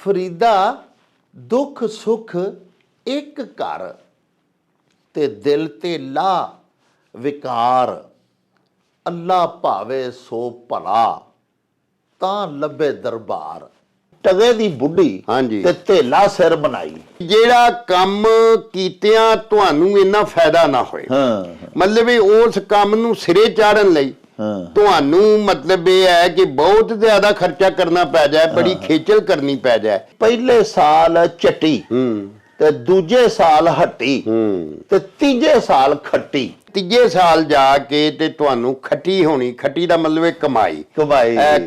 ਫਰੀਦਾ ਦੁੱਖ ਸੁੱਖ ਇੱਕ ਘਰ ਤੇ ਦਿਲ ਤੇ ਲਾ ਵਿਕਾਰ। ਅੱਲਾ ਭਾਵੇ ਸੋ ਭਲਾ ਤਾਂ ਲੱਭੇ ਦਰਬਾਰ। ਟਗੇ ਦੀ ਬੁੱਢੀ ਹਾਂਜੀ। ਤੇ ਧੇਲਾ ਸਿਰ ਬਣਾਈ। ਜਿਹੜਾ ਕੰਮ ਕੀਤਿਆਂ ਤੁਹਾਨੂੰ ਇੰਨਾ ਫਾਇਦਾ ਨਾ ਹੋਏ, ਮਤਲਬ ਇਹ ਉਸ ਕੰਮ ਨੂੰ ਸਿਰੇ ਚਾੜਨ ਲਈ ਤੁਹਾਨੂੰ ਮਤਲਬ ਇਹ ਹੈ ਕਿ ਬਹੁਤ ਜ਼ਿਆਦਾ ਖਰਚਾ ਕਰਨਾ ਪੈ ਜਾਏ, ਬੜੀ ਖੇਚਲ ਕਰਨੀ ਪੈ ਜਾਏ। ਪਹਿਲੇ ਸਾਲ ਚੱਟੀ ਤੇ ਦੂਜੇ ਸਾਲ ਹੱਟੀ ਤੇ ਤੀਜੇ ਸਾਲ ਖੱਟੀ। ਤੀਜੇ ਸਾਲ ਜਾ ਕੇ ਤੇ ਤੁਹਾਨੂੰ ਖੱਟੀ ਹੋਣੀ, ਖੱਟੀ ਦਾ ਮਤਲਬ ਹੈ ਕਮਾਈ।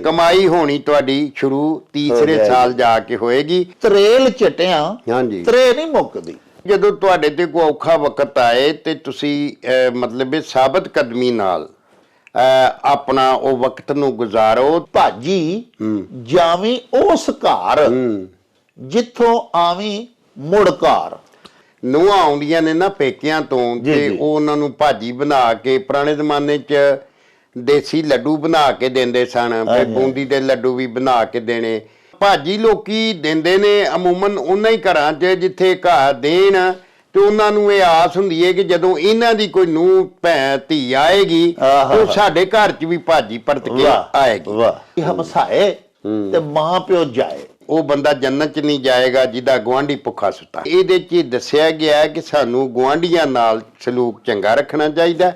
ਕਮਾਈ ਹੋਣੀ ਤੁਹਾਡੀ ਸ਼ੁਰੂ ਤੀਸਰੇ ਸਾਲ ਜਾ ਕੇ ਹੋਏਗੀ। ਤਰੇਲ ਚਟਿਆਂ ਹਾਂਜੀ ਤਰੇ ਨਹੀਂ ਮੁੱਕਦੀ। ਜਦੋਂ ਤੁਹਾਡੇ ਤੇ ਕੋਈ ਔਖਾ ਵਕਤ ਆਏ ਤੇ ਤੁਸੀਂ ਮਤਲਬ ਇਹ ਸਾਬਤ ਕਦਮੀ ਨਾਲ ਆਪਣਾ ਉਹ ਵਕਤ ਨੂੰ ਗੁਜ਼ਾਰੋ। ਭਾਜੀ ਜਾਵੀਂ ਉਸ ਘਰ ਜਿੱਥੋਂ ਆਵੀਂ ਮੁੜ ਘਰ। ਨੂੰਹਾਂ ਆਉਂਦੀਆਂ ਨੇ ਨਾ ਪੇਕਿਆਂ ਤੋਂ ਤੇ ਉਹ ਉਹਨਾਂ ਨੂੰ ਭਾਜੀ ਬਣਾ ਕੇ, ਪੁਰਾਣੇ ਜ਼ਮਾਨੇ 'ਚ ਦੇਸੀ ਲੱਡੂ ਬਣਾ ਕੇ ਦਿੰਦੇ ਸਨ, ਫਿਰ ਬੂੰਦੀ ਦੇ ਲੱਡੂ ਵੀ ਬਣਾ ਕੇ ਦੇਣੇ। ਭਾਜੀ ਲੋਕੀ ਦਿੰਦੇ ਨੇ ਅਮੂਮਨ ਉਹਨਾਂ ਹੀ ਘਰਾਂ 'ਚ ਜਿੱਥੇ ਘਰ ਦੇਣ, ਤੇ ਉਹਨਾਂ ਨੂੰ ਇਹ ਆਸ ਹੁੰਦੀ ਹੈ ਕਿ ਜਦੋਂ ਇਹਨਾਂ ਦੀ ਕੋਈ ਨੂੰਹ ਭੈਣ ਧੀ ਆਏਗੀ ਉਹ ਸਾਡੇ ਘਰ 'ਚ ਵੀ ਭਾਜੀ ਪਰਤ ਕੇ ਆਏਗੀ। ਹਮਸਾਏ ਤੇ ਮਾਂ ਪਿਓ ਜਾਏ। ਉਹ ਬੰਦਾ ਜੰਨਤ 'ਚ ਨਹੀਂ ਜਾਏਗਾ ਜਿਹਦਾ ਗੁਆਂਢੀ ਭੁੱਖਾ ਸੁੱਤਾ। ਇਹਦੇ 'ਚ ਦੱਸਿਆ ਗਿਆ ਹੈ ਕਿ ਸਾਨੂੰ ਗੁਆਂਢੀਆਂ ਨਾਲ ਸਲੂਕ ਚੰਗਾ ਰੱਖਣਾ ਚਾਹੀਦਾ।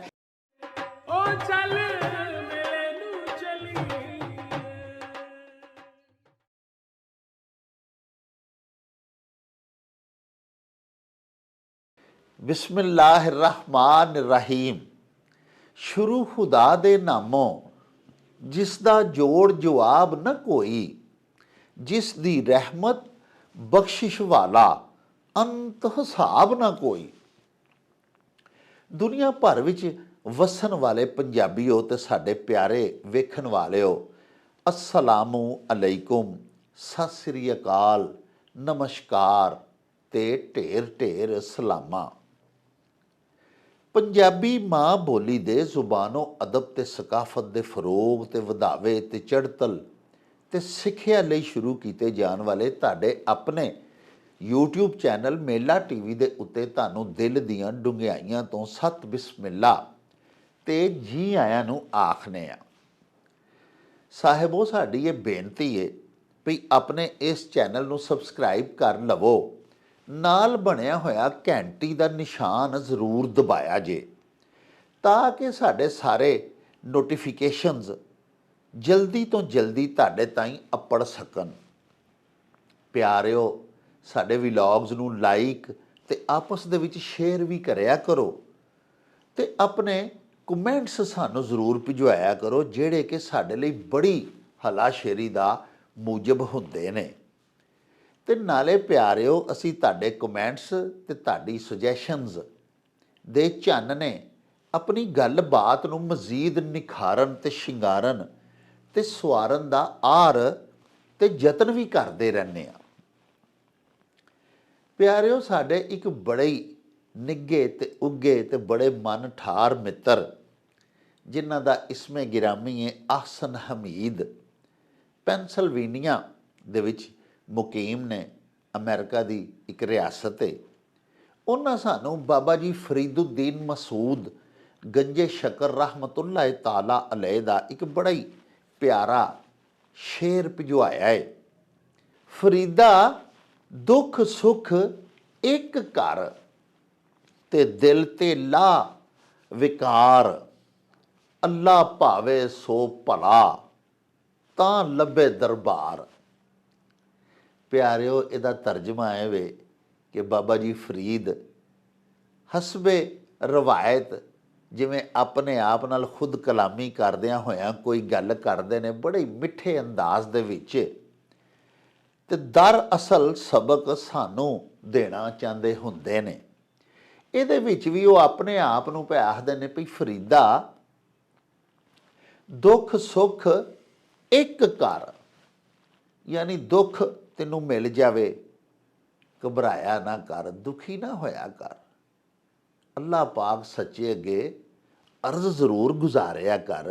ਬਿਸਮਿल्लाह रहमान रहीम। ਸ਼ੁਰੂ ਖੁਦਾ ਦੇ ਨਾਮੋਂ ਜਿਸ ਦਾ ਜੋੜ ਜਵਾਬ ਨਾ ਕੋਈ, ਜਿਸ ਦੀ ਰਹਿਮਤ ਬਖਸ਼ਿਸ਼ ਵਾਲਾ ਅੰਤ ਹਿਸਾਬ ਨਾ ਕੋਈ। ਦੁਨੀਆ ਭਰ ਵਿੱਚ ਵਸਣ ਵਾਲੇ ਪੰਜਾਬੀਓ ਤੇ ਸਾਡੇ ਪਿਆਰੇ ਵੇਖਣ ਵਾਲਿਓ, ਅਸਲਾਮੁ ਅਲੈਕੁਮ, ਸਤਿ ਸ੍ਰੀ ਅਕਾਲ, ਨਮਸਕਾਰ ਤੇ ਢੇਰ ਢੇਰ ਸਲਾਮਾਂ। ਪੰਜਾਬੀ ਮਾਂ ਬੋਲੀ ਦੇ ਜ਼ੁਬਾਨੋ ਅਦਬ ਤੇ ਸਕਾਫਤ ਦੇ ਫਰੋਗ ਤੇ ਵਧਾਵੇ ਤੇ ਚੜ੍ਹਤਲ ਤੇ ਸਿੱਖਿਆ ਲਈ ਸ਼ੁਰੂ ਕੀਤੇ ਜਾਣ ਵਾਲੇ ਤੁਹਾਡੇ ਆਪਣੇ YouTube ਚੈਨਲ ਮੇਲਾ TV ਦੇ ਉੱਤੇ ਤੁਹਾਨੂੰ ਦਿਲ ਦੀਆਂ ਡੂੰਘਾਈਆਂ ਤੋਂ ਸਤ ਬਿਸਮਿਲ੍ਲਾ ਤੇ ਜੀ ਆਇਆਂ ਨੂੰ ਆਖਨੇ ਆ। ਸਾਹਿਬੋ, ਸਾਡੀ ਇਹ ਬੇਨਤੀ ਹੈ ਵੀ ਆਪਣੇ ਇਸ ਚੈਨਲ ਨੂੰ ਸਬਸਕ੍ਰਾਈਬ ਕਰ ਲਵੋ, ਨਾਲ ਬਣਿਆ ਹੋਇਆ ਘੰਟੀ ਦਾ ਨਿਸ਼ਾਨ ਜ਼ਰੂਰ ਦਬਾਇਆ ਜੇ, ਤਾਂ ਕਿ ਸਾਡੇ ਸਾਰੇ ਨੋਟੀਫਿਕੇਸ਼ਨਸ ਜਲਦੀ ਤੋਂ ਜਲਦੀ ਤੁਹਾਡੇ ਤਾਈਂ ਅੱਪੜ ਸਕਣ। ਪਿਆਰਿਓ, ਸਾਡੇ ਵਲੌਗਸ ਨੂੰ ਲਾਈਕ ਤੇ ਆਪਸ ਦੇ ਵਿੱਚ ਸ਼ੇਅਰ ਵੀ ਕਰਿਆ ਕਰੋ ਤੇ ਆਪਣੇ ਕਮੈਂਟਸ ਸਾਨੂੰ ਜ਼ਰੂਰ ਭਿਜਵਾਇਆ ਕਰੋ, ਜਿਹੜੇ ਕਿ ਸਾਡੇ ਲਈ ਬੜੀ ਹਲਾਸ਼ੇਰੀ ਦਾ ਮੂਜਬ ਹੁੰਦੇ ਨੇ। ਤੇ ਨਾਲੇ ਪਿਆਰਿਓ, ਅਸੀਂ ਤੁਹਾਡੇ ਕਮੈਂਟਸ ਤੇ ਤੁਹਾਡੀ ਸੁਜੈਸ਼ਨਸ ਦੇ ਚਾਨਣੇ ਆਪਣੀ ਗੱਲਬਾਤ ਨੂੰ ਮਜ਼ੀਦ ਨਿਖਾਰਨ ਤੇ ਸ਼ਿੰਗਾਰਨ ਤੇ ਸਵਾਰਨ ਦਾ ਆਰ ਤੇ ਯਤਨ ਵੀ ਕਰਦੇ ਰਹਿੰਦੇ ਆ। ਪਿਆਰਿਓ, ਸਾਡੇ ਇੱਕ ਬੜੇ ਨਿੱਘੇ ਤੇ ਉੱਘੇ ਤੇ ਬੜੇ ਮਨ ਠਾਰ ਮਿੱਤਰ, ਜਿਨ੍ਹਾਂ ਦਾ ਇਸਮੇ ਗਿਰਾਮੀ ਹੈ ਆਹਸਨ ਹਮੀਦ, ਪੈਨਸਲਵੇਨੀਆ ਦੇ ਵਿੱਚ ਮੁਕੀਮ ਨੇ, ਅਮਰੀਕਾ ਦੀ ਇੱਕ ਰਿਆਸਤ ਹੈ। ਉਹਨਾਂ ਸਾਨੂੰ ਬਾਬਾ ਜੀ ਫਰੀਦੁੱਦੀਨ ਮਸੂਦ ਗੰਜੇ ਸ਼ਕਰ ਰਹਿਮਤੁल्लाह ਤਾਲਾ ਅਲੈਹ ਦਾ ਇੱਕ ਬੜਾ ਹੀ ਪਿਆਰਾ ਸ਼ੇਰ ਭਿਜਵਾਇਆ ਹੈ। ਫਰੀਦਾ ਦੁੱਖ ਸੁੱਖ ਇੱਕ ਘਰ ਤੇ ਦਿਲ ਤੇ ਲਾ ਵਿਕਾਰ। ਅੱਲਾ ਭਾਵੇ ਸੋ ਭਲਾ ਤਾਂ ਲੱਭੇ ਦਰਬਾਰ। ਪਿਆਰਿਓ, ਇਹਦਾ ਤਰਜਮਾ ਹੈ ਵੇ ਕਿ ਬਾਬਾ ਜੀ ਫਰੀਦ ਹਸਬੇ ਰਵਾਇਤ ਜਿਵੇਂ ਆਪਣੇ ਆਪ ਨਾਲ ਖੁਦ ਕਲਾਮੀ ਕਰਦਿਆਂ ਹੋਇਆਂ ਕੋਈ ਗੱਲ ਕਰਦੇ ਨੇ ਬੜੇ ਮਿੱਠੇ ਅੰਦਾਜ਼ ਦੇ ਵਿੱਚ, ਤੇ ਦਰਅਸਲ ਸਬਕ ਸਾਨੂੰ ਦੇਣਾ ਚਾਹੁੰਦੇ ਹੁੰਦੇ ਨੇ। ਇਹਦੇ ਵਿੱਚ ਵੀ ਉਹ ਆਪਣੇ ਆਪ ਨੂੰ ਆਖਦੇ ਨੇ ਵੀ ਫਰੀਦਾ ਦੁੱਖ ਸੁੱਖ ਇੱਕ ਘਰ, ਯਾਨੀ ਦੁੱਖ ਤੈਨੂੰ ਮਿਲ ਜਾਵੇ, ਘਬਰਾਇਆ ਨਾ ਕਰ, ਦੁਖੀ ਨਾ ਹੋਇਆ ਕਰ। ਅੱਲਾ ਪਾਕ ਸੱਚੇ ਅੱਗੇ ਅਰਜ਼ ਜ਼ਰੂਰ ਗੁਜ਼ਾਰਿਆ ਕਰ,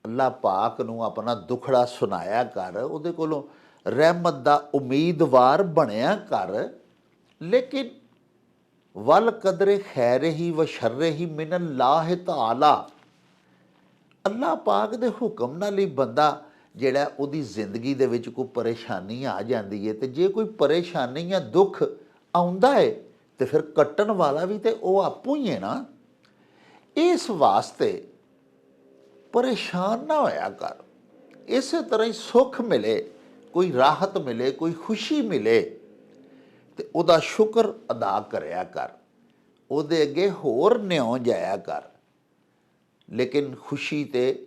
ਅੱਲਾ ਪਾਕ ਨੂੰ ਆਪਣਾ ਦੁਖੜਾ ਸੁਣਾਇਆ ਕਰ, ਉਹਦੇ ਕੋਲੋਂ ਰਹਿਮਤ ਦਾ ਉਮੀਦਵਾਰ ਬਣਿਆ ਕਰ, ਲੇਕਿਨ ਵਲ ਕਦਰੇ ਖੈਰੇ ਹੀ ਵ ਸ਼ਰਰੇ ਹੀ ਮਿਨ ਅੱਲਾਹ ਤਾਲਾ, ਅੱਲਾਹ ਪਾਕ ਦੇ ਹੁਕਮ ਨਾਲ ਹੀ ਬੰਦਾ ਜਿਹੜਾ ਉਹਦੀ ਜ਼ਿੰਦਗੀ ਦੇ ਵਿੱਚ ਕੋਈ ਪਰੇਸ਼ਾਨੀ ਆ ਜਾਂਦੀ ਹੈ, ਤੇ ਜੇ ਕੋਈ ਪਰੇਸ਼ਾਨੀ ਜਾਂ ਦੁੱਖ ਆਉਂਦਾ ਹੈ ਤੇ ਫਿਰ ਕੱਟਣ ਵਾਲਾ ਵੀ ਤੇ ਉਹ ਆਪੂ ਹੀ ਹੈ ਨਾ। ਇਸ ਵਾਸਤੇ ਪਰੇਸ਼ਾਨ ਨਾ ਹੋਇਆ ਕਰ। ਇਸੇ ਤਰ੍ਹਾਂ ਹੀ ਸੁੱਖ ਮਿਲੇ, ਕੋਈ ਰਾਹਤ ਮਿਲੇ, ਕੋਈ ਖੁਸ਼ੀ ਮਿਲੇ ਤੇ ਉਹਦਾ ਸ਼ੁਕਰ ਅਦਾ ਕਰਿਆ ਕਰ, ਉਹਦੇ ਅੱਗੇ ਹੋਰ ਨਿਉ ਜਾਇਆ ਕਰ, ਲੇਕਿਨ ਖੁਸ਼ੀ ਤੇ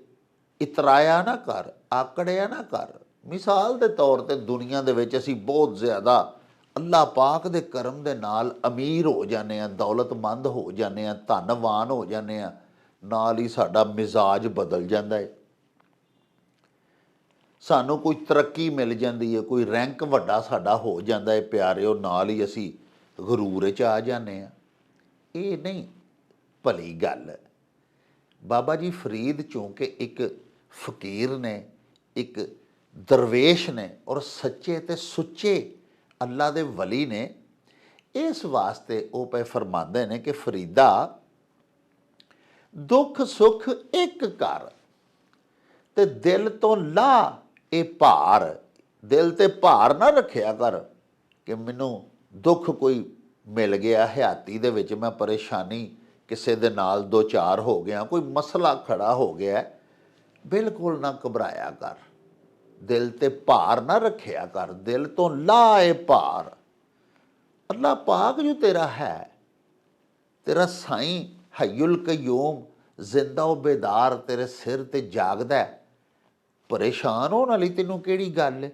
ਇਤਰਾਇਆ ਨਾ ਕਰ, ਆਕੜਿਆ ਨਾ ਕਰ। ਮਿਸਾਲ ਦੇ ਤੌਰ ਤੇ ਦੁਨੀਆ ਦੇ ਵਿੱਚ ਅਸੀਂ ਬਹੁਤ ਜ਼ਿਆਦਾ ਅੱਲਾਹ ਪਾਕ ਦੇ ਕਰਮ ਦੇ ਨਾਲ ਅਮੀਰ ਹੋ ਜਾਂਦੇ ਹਾਂ, ਦੌਲਤਮੰਦ ਹੋ ਜਾਂਦੇ ਹਾਂ, ਧਨਵਾਨ ਹੋ ਜਾਂਦੇ ਹਾਂ, ਨਾਲ ਹੀ ਸਾਡਾ ਮਿਜ਼ਾਜ ਬਦਲ ਜਾਂਦਾ ਹੈ। ਸਾਨੂੰ ਕੋਈ ਤਰੱਕੀ ਮਿਲ ਜਾਂਦੀ ਹੈ, ਕੋਈ ਰੈਂਕ ਵੱਡਾ ਸਾਡਾ ਹੋ ਜਾਂਦਾ ਹੈ ਪਿਆਰਿਓ, ਨਾਲ ਹੀ ਅਸੀਂ ਗਰੂਰ 'ਚ ਆ ਜਾਂਦੇ ਹਾਂ। ਇਹ ਨਹੀਂ ਭਲੀ ਗੱਲ। ਬਾਬਾ ਜੀ ਫਰੀਦ ਚੂੰਕਿ ਇੱਕ ਫਕੀਰ ਨੇ, ਇੱਕ ਦਰਵੇਸ਼ ਨੇ ਔਰ ਸੱਚੇ ਤੇ ਸੁੱਚੇ ਅੱਲਾ ਦੇ ਵਲੀ ਨੇ, ਇਸ ਵਾਸਤੇ ਉਹ ਪਏ ਫਰਮਾਉਂਦੇ ਨੇ ਕਿ ਫਰੀਦਾ ਦੁੱਖ ਸੁੱਖ ਇੱਕ ਕਰ ਤੇ ਦਿਲ ਤੋਂ ਲਾ ਇਹ ਭਾਰ। ਦਿਲ ਤੇ ਭਾਰ ਨਾ ਰੱਖਿਆ ਕਰ ਕਿ ਮੈਨੂੰ ਦੁੱਖ ਕੋਈ ਮਿਲ ਗਿਆ ਹਯਾਤੀ ਦੇ ਵਿੱਚ, ਮੈਂ ਪਰੇਸ਼ਾਨੀ ਕਿਸੇ ਦੇ ਨਾਲ ਦੋ ਚਾਰ ਹੋ ਗਿਆ, ਕੋਈ ਮਸਲਾ ਖੜਾ ਹੋ ਗਿਆ, ਬਿਲਕੁਲ ਨਾ ਘਬਰਾਇਆ ਕਰ, ਦਿਲ ਤੇ ਭਾਰ ਨਾ ਰੱਖਿਆ ਕਰ, ਦਿਲ ਤੋਂ ਲਾ ਇਹ ਭਾਰ। ਅੱਲਾਹ ਪਾਕ ਜੋ ਤੇਰਾ ਹੈ, ਤੇਰਾ ਸਾਈਂ ਹਯੁਲ ਕਯੂਮ ਜ਼ਿੰਦਾ ਓ ਬੇਦਾਰ ਤੇਰੇ ਸਿਰ ਤੇ ਜਾਗਦਾ, ਪਰੇਸ਼ਾਨ ਹੋਣ ਵਾਲੀ ਤੈਨੂੰ ਕਿਹੜੀ ਗੱਲ ਹੈ।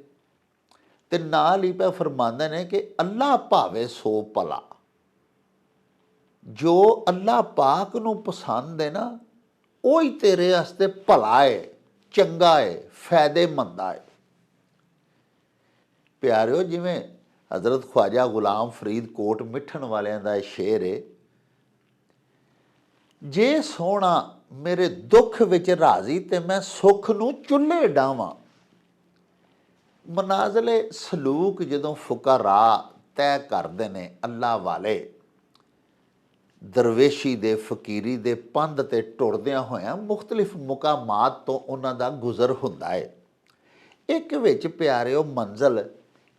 ਤੇ ਨਾਲ ਹੀ ਪੈ ਫਰਮਾਉਂਦੇ ਨੇ ਕਿ ਅੱਲਾਹ ਭਾਵੇ ਸੋ ਭਲਾ, ਜੋ ਅੱਲਾਹ ਪਾਕ ਨੂੰ ਪਸੰਦ ਹੈ ਨਾ, ਉਹੀ ਤੇਰੇ ਵਾਸਤੇ ਭਲਾ ਹੈ, ਚੰਗਾ ਹੈ, ਫਾਇਦੇਮੰਦ ਹੈ। ਪਿਆਰਿਓ, ਜਿਵੇਂ ਹਜ਼ਰਤ ਖਵਾਜਾ ਗੁਲਾਮ ਫਰੀਦ ਕੋਟ ਮਿੱਠਣ ਵਾਲਿਆਂ ਦਾ ਇਹ ਸ਼ੇਰ ਹੈ, ਜੇ ਸੋਹਣਾ ਮੇਰੇ ਦੁੱਖ ਵਿੱਚ ਰਾਜ਼ੀ ਤੇ ਮੈਂ ਸੁੱਖ ਨੂੰ ਚੁੱਲ੍ਹੇ ਡਾਵਾਂ। ਮਨਾਜ਼ਲੇ ਸਲੂਕ ਜਦੋਂ ਫੁਕਰਾ ਤੈਅ ਕਰਦੇ ਨੇ ਅੱਲਾਹ ਵਾਲੇ, ਦਰਵੇਸ਼ੀ ਦੇ ਫਕੀਰੀ ਦੇ ਪੰਧ ਤੇ ਟੁਰਦਿਆਂ ਹੋਇਆਂ ਮੁਖਤਲਿਫ ਮੁਕਾਮਾਤ ਤੋਂ ਉਹਨਾਂ ਦਾ ਗੁਜ਼ਰ ਹੁੰਦਾ ਹੈ। ਇੱਕ ਵਿੱਚ ਪਿਆਰਿਓ ਮੰਜ਼ਲ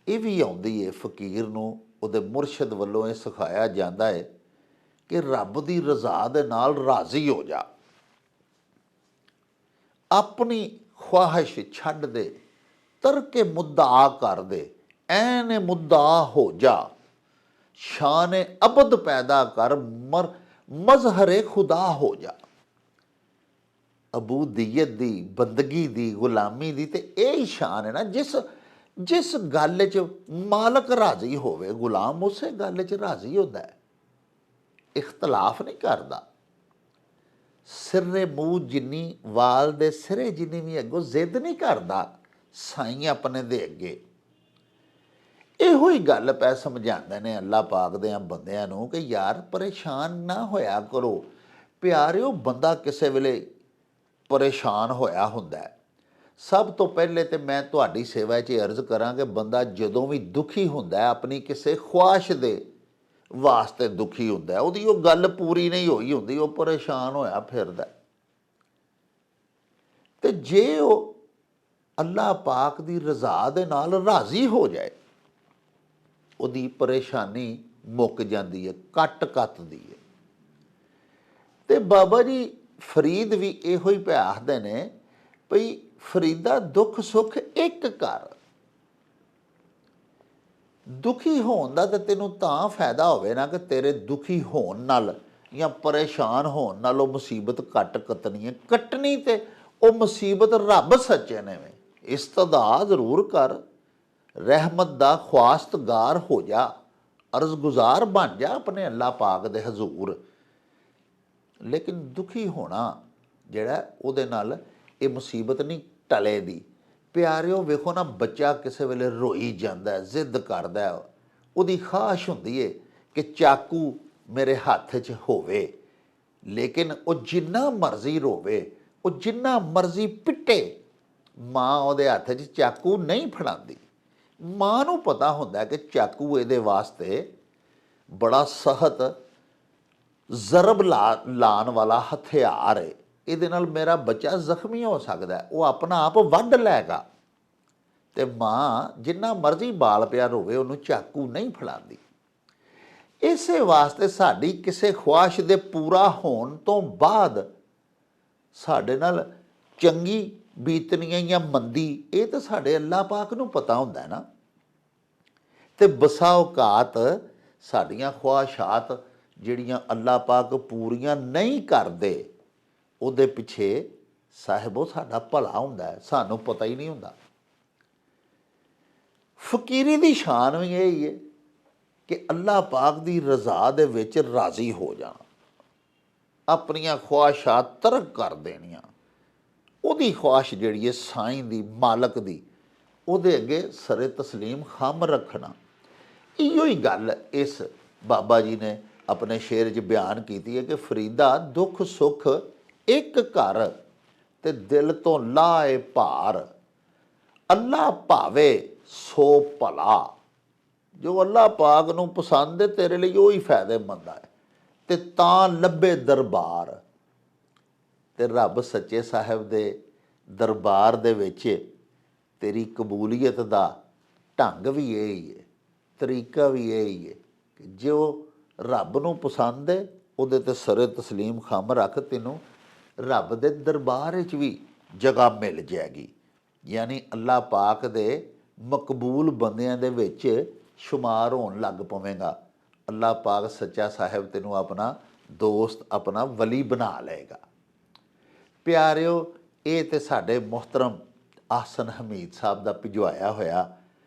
ਇਹ ਵੀ ਆਉਂਦੀ ਹੈ, ਫਕੀਰ ਨੂੰ ਉਹਦੇ ਮੁਰਸ਼ਿਦ ਵੱਲੋਂ ਇਹ ਸਿਖਾਇਆ ਜਾਂਦਾ ਹੈ ਕਿ ਰੱਬ ਦੀ ਰਜ਼ਾ ਦੇ ਨਾਲ ਰਾਜ਼ੀ ਹੋ ਜਾ, ਆਪਣੀ ਖਵਾਹਿਸ਼ ਛੱਡ ਦੇ, ਤਰਕੇ ਮੁੱਦਾ ਕਰ ਦੇ, ਐਨ ਮੁੱਦਾ ਹੋ ਜਾ, ਸ਼ਾਨ ਅਬਦ ਪੈਦਾ ਕਰ, ਮਜ਼ਹਰ ਖੁਦਾ ਹੋ ਜਾ। ਅਬੂਦੀਅਤ ਦੀ, ਬੰਦਗੀ ਦੀ, ਗੁਲਾਮੀ ਦੀ ਤੇ ਇਹ ਸ਼ਾਨ ਹੈ ਨਾ, ਜਿਸ ਗੱਲ 'ਚ ਮਾਲਕ ਰਾਜ਼ੀ ਹੋਵੇ, ਗੁਲਾਮ ਉਸੇ ਗੱਲ 'ਚ ਰਾਜ਼ੀ ਹੁੰਦਾ ਹੈ, ਇਖਤਲਾਫ ਨਹੀਂ ਕਰਦਾ। ਸਿਰੇ ਮੂੰਹ ਜਿੰਨੀ, ਵਾਲ ਦੇ ਸਿਰੇ ਜਿੰਨੀ ਵੀ ਅੱਗੋਂ ਜ਼ਿੱਦ ਨਹੀਂ ਕਰਦਾ ਸਾਈਂ ਆਪਣੇ ਦੇ ਅੱਗੇ। ਇਹੋ ਹੀ ਗੱਲ ਪੈ ਸਮਝਾਉਂਦੇ ਨੇ ਅੱਲਾਹ ਪਾਕ ਦੇ ਬੰਦਿਆਂ ਨੂੰ ਕਿ ਯਾਰ ਪਰੇਸ਼ਾਨ ਨਾ ਹੋਇਆ ਕਰੋ। ਪਿਆਰਿਓ, ਬੰਦਾ ਕਿਸੇ ਵੇਲੇ ਪਰੇਸ਼ਾਨ ਹੋਇਆ ਹੁੰਦਾ, ਸਭ ਤੋਂ ਪਹਿਲੇ ਤੇ ਮੈਂ ਤੁਹਾਡੀ ਸੇਵਾ 'ਚ ਅਰਜ਼ ਕਰਾਂ ਕਿ ਬੰਦਾ ਜਦੋਂ ਵੀ ਦੁਖੀ ਹੁੰਦਾ, ਆਪਣੀ ਕਿਸੇ ਖੁਆਇਸ਼ ਦੇ ਵਾਸਤੇ ਦੁਖੀ ਹੁੰਦਾ, ਉਹਦੀ ਉਹ ਗੱਲ ਪੂਰੀ ਨਹੀਂ ਹੋਈ ਹੁੰਦੀ, ਉਹ ਪਰੇਸ਼ਾਨ ਹੋਇਆ ਫਿਰਦਾ। ਤੇ ਜੇ ਉਹ ਅੱਲਾਹ ਪਾਕ ਦੀ ਰਜ਼ਾ ਦੇ ਨਾਲ ਰਾਜ਼ੀ ਹੋ ਜਾਏ, ਉਹਦੀ ਪਰੇਸ਼ਾਨੀ ਮੁੱਕ ਜਾਂਦੀ ਹੈ, ਕੱਟਦੀ ਹੈ। ਤੇ ਬਾਬਾ ਜੀ ਫਰੀਦ ਵੀ ਇਹੋ ਹੀ ਆਖਦੇ ਨੇ ਭਈ ਫਰੀਦਾ ਦੁੱਖ ਸੁੱਖ ਇੱਕ ਕਰ। ਦੁਖੀ ਹੋਣ ਦਾ ਤਾਂ ਤੈਨੂੰ ਤਾਂ ਫਾਇਦਾ ਹੋਵੇ ਨਾ ਕਿ ਤੇਰੇ ਦੁਖੀ ਹੋਣ ਨਾਲ ਜਾਂ ਪਰੇਸ਼ਾਨ ਹੋਣ ਨਾਲ ਉਹ ਮੁਸੀਬਤ ਕੱਟਣੀ ਹੈ। ਕੱਟਣੀ ਤੇ ਉਹ ਮੁਸੀਬਤ ਰੱਬ ਸੱਚੇ ਨੇ ਵੇ, ਇਸਤਦਾ ਜ਼ਰੂਰ ਕਰ, ਰਹਿਮਤ ਦਾ ਖਵਾਸਤਗਾਰ ਹੋ ਜਾ, ਅਰਜ਼ਗੁਜ਼ਾਰ ਬਣ ਜਾ ਆਪਣੇ ਅੱਲਾਹ ਪਾਕ ਦੇ ਹਜ਼ੂਰ। ਲੇਕਿਨ ਦੁਖੀ ਹੋਣਾ ਜਿਹੜਾ, ਉਹਦੇ ਨਾਲ ਇਹ ਮੁਸੀਬਤ ਨਹੀਂ ਟਲੇ ਦੀ। ਪਿਆਰਿਓ ਵੇਖੋ ਨਾ, ਬੱਚਾ ਕਿਸੇ ਵੇਲੇ ਰੋਈ ਜਾਂਦਾ, ਜ਼ਿੱਦ ਕਰਦਾ, ਉਹਦੀ ਖਾਹਿਸ਼ ਹੁੰਦੀ ਹੈ ਕਿ ਚਾਕੂ ਮੇਰੇ ਹੱਥ 'ਚ ਹੋਵੇ, ਲੇਕਿਨ ਉਹ ਜਿੰਨਾ ਮਰਜ਼ੀ ਰੋਵੇ, ਉਹ ਜਿੰਨਾ ਮਰਜ਼ੀ ਪਿੱਟੇ, ਮਾਂ ਉਹਦੇ ਹੱਥ 'ਚ ਚਾਕੂ ਨਹੀਂ ਫੜਾਉਂਦੀ। ਮਾਂ ਨੂੰ ਪਤਾ ਹੁੰਦਾ ਕਿ ਚਾਕੂ ਇਹਦੇ ਵਾਸਤੇ ਬੜਾ ਸਖਤ ਜ਼ਰਬ ਲਾਉਣ ਵਾਲਾ ਹਥਿਆਰ ਹੈ, ਇਹਦੇ ਨਾਲ ਮੇਰਾ ਬੱਚਾ ਜ਼ਖਮੀ ਹੋ ਸਕਦਾ, ਉਹ ਆਪਣਾ ਆਪ ਵੱਢ ਲੈਗਾ। ਤੇ ਮਾਂ ਜਿੰਨਾ ਮਰਜ਼ੀ ਬਾਲ ਪਿਆਰ ਹੋਵੇ ਉਹਨੂੰ ਚਾਕੂ ਨਹੀਂ ਫੜਾਉਂਦੀ। ਇਸੇ ਵਾਸਤੇ ਸਾਡੀ ਕਿਸੇ ਖੁਆਇਸ਼ ਦੇ ਪੂਰਾ ਹੋਣ ਤੋਂ ਬਾਅਦ ਸਾਡੇ ਨਾਲ ਚੰਗੀ ਬੀਤਣੀ ਜਾਂ ਮੰਦੀ, ਇਹ ਤਾਂ ਸਾਡੇ ਅੱਲਾਹ ਪਾਕ ਨੂੰ ਪਤਾ ਹੁੰਦਾ ਨਾ। ਤੇ ਬਸਾ ਔਕਾਤ ਸਾਡੀਆਂ ਖੁਆਇਸ਼ਾਤ ਜਿਹੜੀਆਂ ਅੱਲਾਹ ਪਾਕ ਪੂਰੀਆਂ ਨਹੀਂ ਕਰਦੇ, ਉਹਦੇ ਪਿੱਛੇ ਸਾਹਿਬੋ ਸਾਡਾ ਭਲਾ ਹੁੰਦਾ, ਸਾਨੂੰ ਪਤਾ ਹੀ ਨਹੀਂ ਹੁੰਦਾ। ਫਕੀਰੀ ਦੀ ਸ਼ਾਨ ਵੀ ਇਹ ਹੀ ਹੈ ਕਿ ਅੱਲਾਹ ਪਾਕ ਦੀ ਰਜ਼ਾ ਦੇ ਵਿੱਚ ਰਾਜ਼ੀ ਹੋ ਜਾਣਾ, ਆਪਣੀਆਂ ਖੁਆਇਸ਼ਾਤ ਤਰਕ ਕਰ ਦੇਣੀਆਂ। ਉਹਦੀ ਖੁਆਇਸ਼ ਜਿਹੜੀ ਹੈ ਸਾਈਂ ਦੀ, ਮਾਲਕ ਦੀ, ਉਹਦੇ ਅੱਗੇ ਸਰੇ ਤਸਲੀਮ ਖਮ ਰੱਖਣਾ। ਇਹੋ ਹੀ ਗੱਲ ਇਸ ਬਾਬਾ ਜੀ ਨੇ ਆਪਣੇ ਸ਼ੇਰ 'ਚ ਬਿਆਨ ਕੀਤੀ ਹੈ ਕਿ ਫਰੀਦਾ ਦੁੱਖ ਸੁੱਖ ਇੱਕ ਘਰ ਤੇ ਦਿਲ ਤੋਂ ਲਾਏ ਭਾਰ, ਅੱਲਾਹ ਭਾਵੇ ਸੋ ਭਲਾ। ਜੋ ਅੱਲਾਹ ਪਾਕ ਨੂੰ ਪਸੰਦ ਹੈ ਤੇਰੇ ਲਈ ਉਹੀ ਫਾਇਦੇਮੰਦ ਹੈ, ਤੇ ਤਾਂ ਲੱਭੇ ਦਰਬਾਰ। ਤੇ ਰੱਬ ਸੱਚੇ ਸਾਹਿਬ ਦੇ ਦਰਬਾਰ ਦੇ ਵਿੱਚ ਤੇਰੀ ਕਬੂਲੀਅਤ ਦਾ ਢੰਗ ਵੀ ਇਹ ਹੀ ਹੈ, ਤਰੀਕਾ ਵੀ ਇਹ ਹੀ ਹੈ ਕਿ ਜੋ ਰੱਬ ਨੂੰ ਪਸੰਦ ਹੈ ਉਹਦੇ ਤੇ ਸਰੇ ਤਸਲੀਮ ਖਮ ਰੱਖ, ਤੈਨੂੰ ਰੱਬ ਦੇ ਦਰਬਾਰ ਵਿੱਚ ਵੀ ਜਗ੍ਹਾ ਮਿਲ ਜਾਏਗੀ। ਯਾਨੀ ਅੱਲਾਹ ਪਾਕ ਦੇ ਮਕਬੂਲ ਬੰਦਿਆਂ ਦੇ ਵਿੱਚ ਸ਼ੁਮਾਰ ਹੋਣ ਲੱਗ ਪਵੇਂਗਾ। ਅੱਲਾਹ ਪਾਕ ਸੱਚਾ ਸਾਹਿਬ ਤੈਨੂੰ ਆਪਣਾ ਦੋਸਤ, ਆਪਣਾ ਵਲੀ ਬਣਾ ਲਏਗਾ। ਪਿਆਰਿਓ, ਇਹ ਤੇ ਸਾਡੇ ਮੁਹਤਰਮ ਆਸਨ ਹਮੀਦ ਸਾਹਿਬ ਦਾ ਭਿਜਵਾਇਆ ਹੋਇਆ